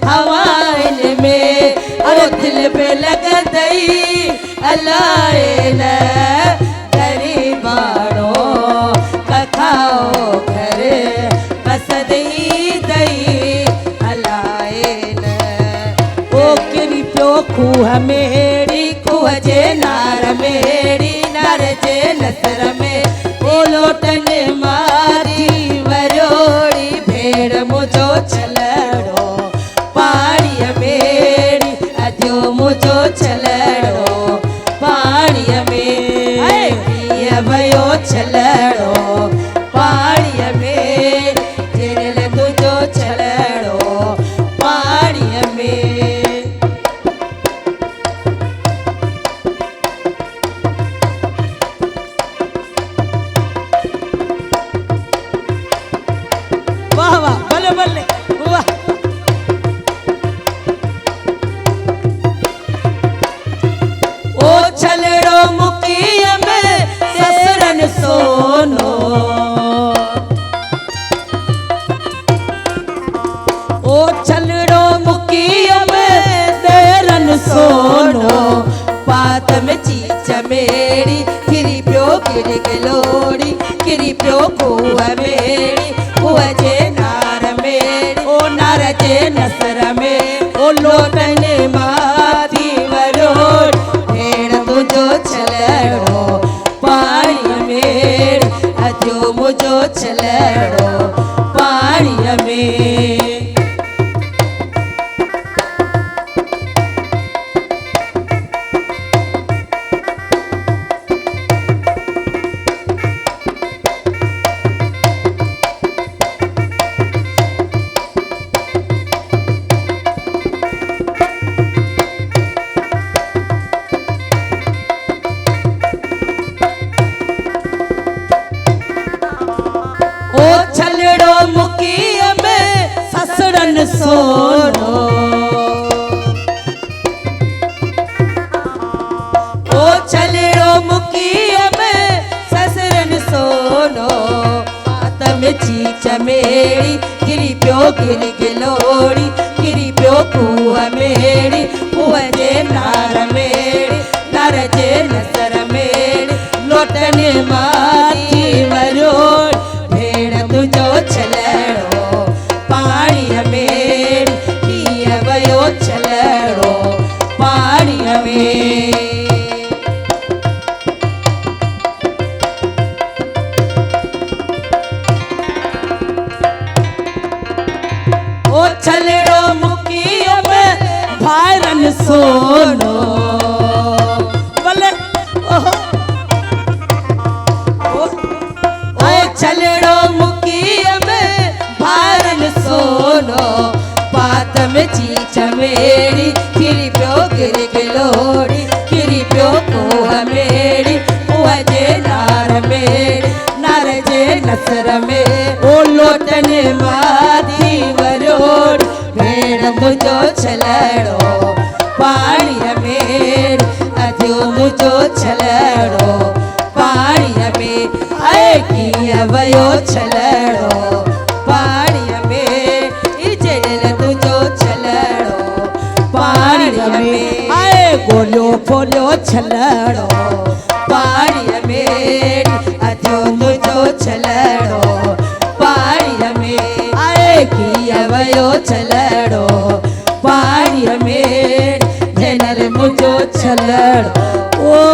हवाइन में अरे दिल पे लगदई अलाए न गरीबाणो कखाओ घरे पसंदि ईंदई अलाए न ओ किरी पियो खूह मेड़ी खूह जे नार मेड़ी नार जे नसर में लोटन मारी वरोड़ी भेड़ मुझो छलड़ो पाणीअ मेड़ी अजो मुझो छलड़ो पाणीअ में पिय वयो छलड़ो पाणीअ में जिरल तुझो छलड़ो पाणीअ में कुआ मेड़ी कुआ जे नार मेड़ी ओ नार जे नसर में ओ लोटन माथी वरोड़ भेड़ तुझो छलड़ो पानी मेड़ अजो मुझो छलड़ो पानी में सोनो ओ छलड़ो मुखिया में ससरन सोनो आतम चीच मेरी गिरी प्यो गिर गिलोड़ी गिरी प्यो कुआ मेरी कुआ जे नार मेरी नार जे नसर मेरी लोटन माथी वरोड़ भेड़ तुझो छलड़ो पानी मेड़ पिया वयो छलड़ो पानी में ओ छलड़ो मुखिया में भाईरन सोनो बोले ओ छलड़ो मुखिया में भाईरन सोनो पात में चीच मेरी गिरी प्यो गिर गिलोड़ी गिरी प्यो कुआ मेरी कुआ जे नार मेरी नार जे नसर में ओ लोटन माथी वरोड़ भेड़ मुझो छलड़ो पानी मेड़ अजो मुझो छलड़ो पानी में आए किया वयो छलड़ो पानी में इजेल तुझो छलड़ो पानी में आए गोलो बोलो छलड़ो पानी में अजो मुझो छलड़ो पानी में आए किया वयो छलड़ो पानी में जनर मुझो छलड़ो ओ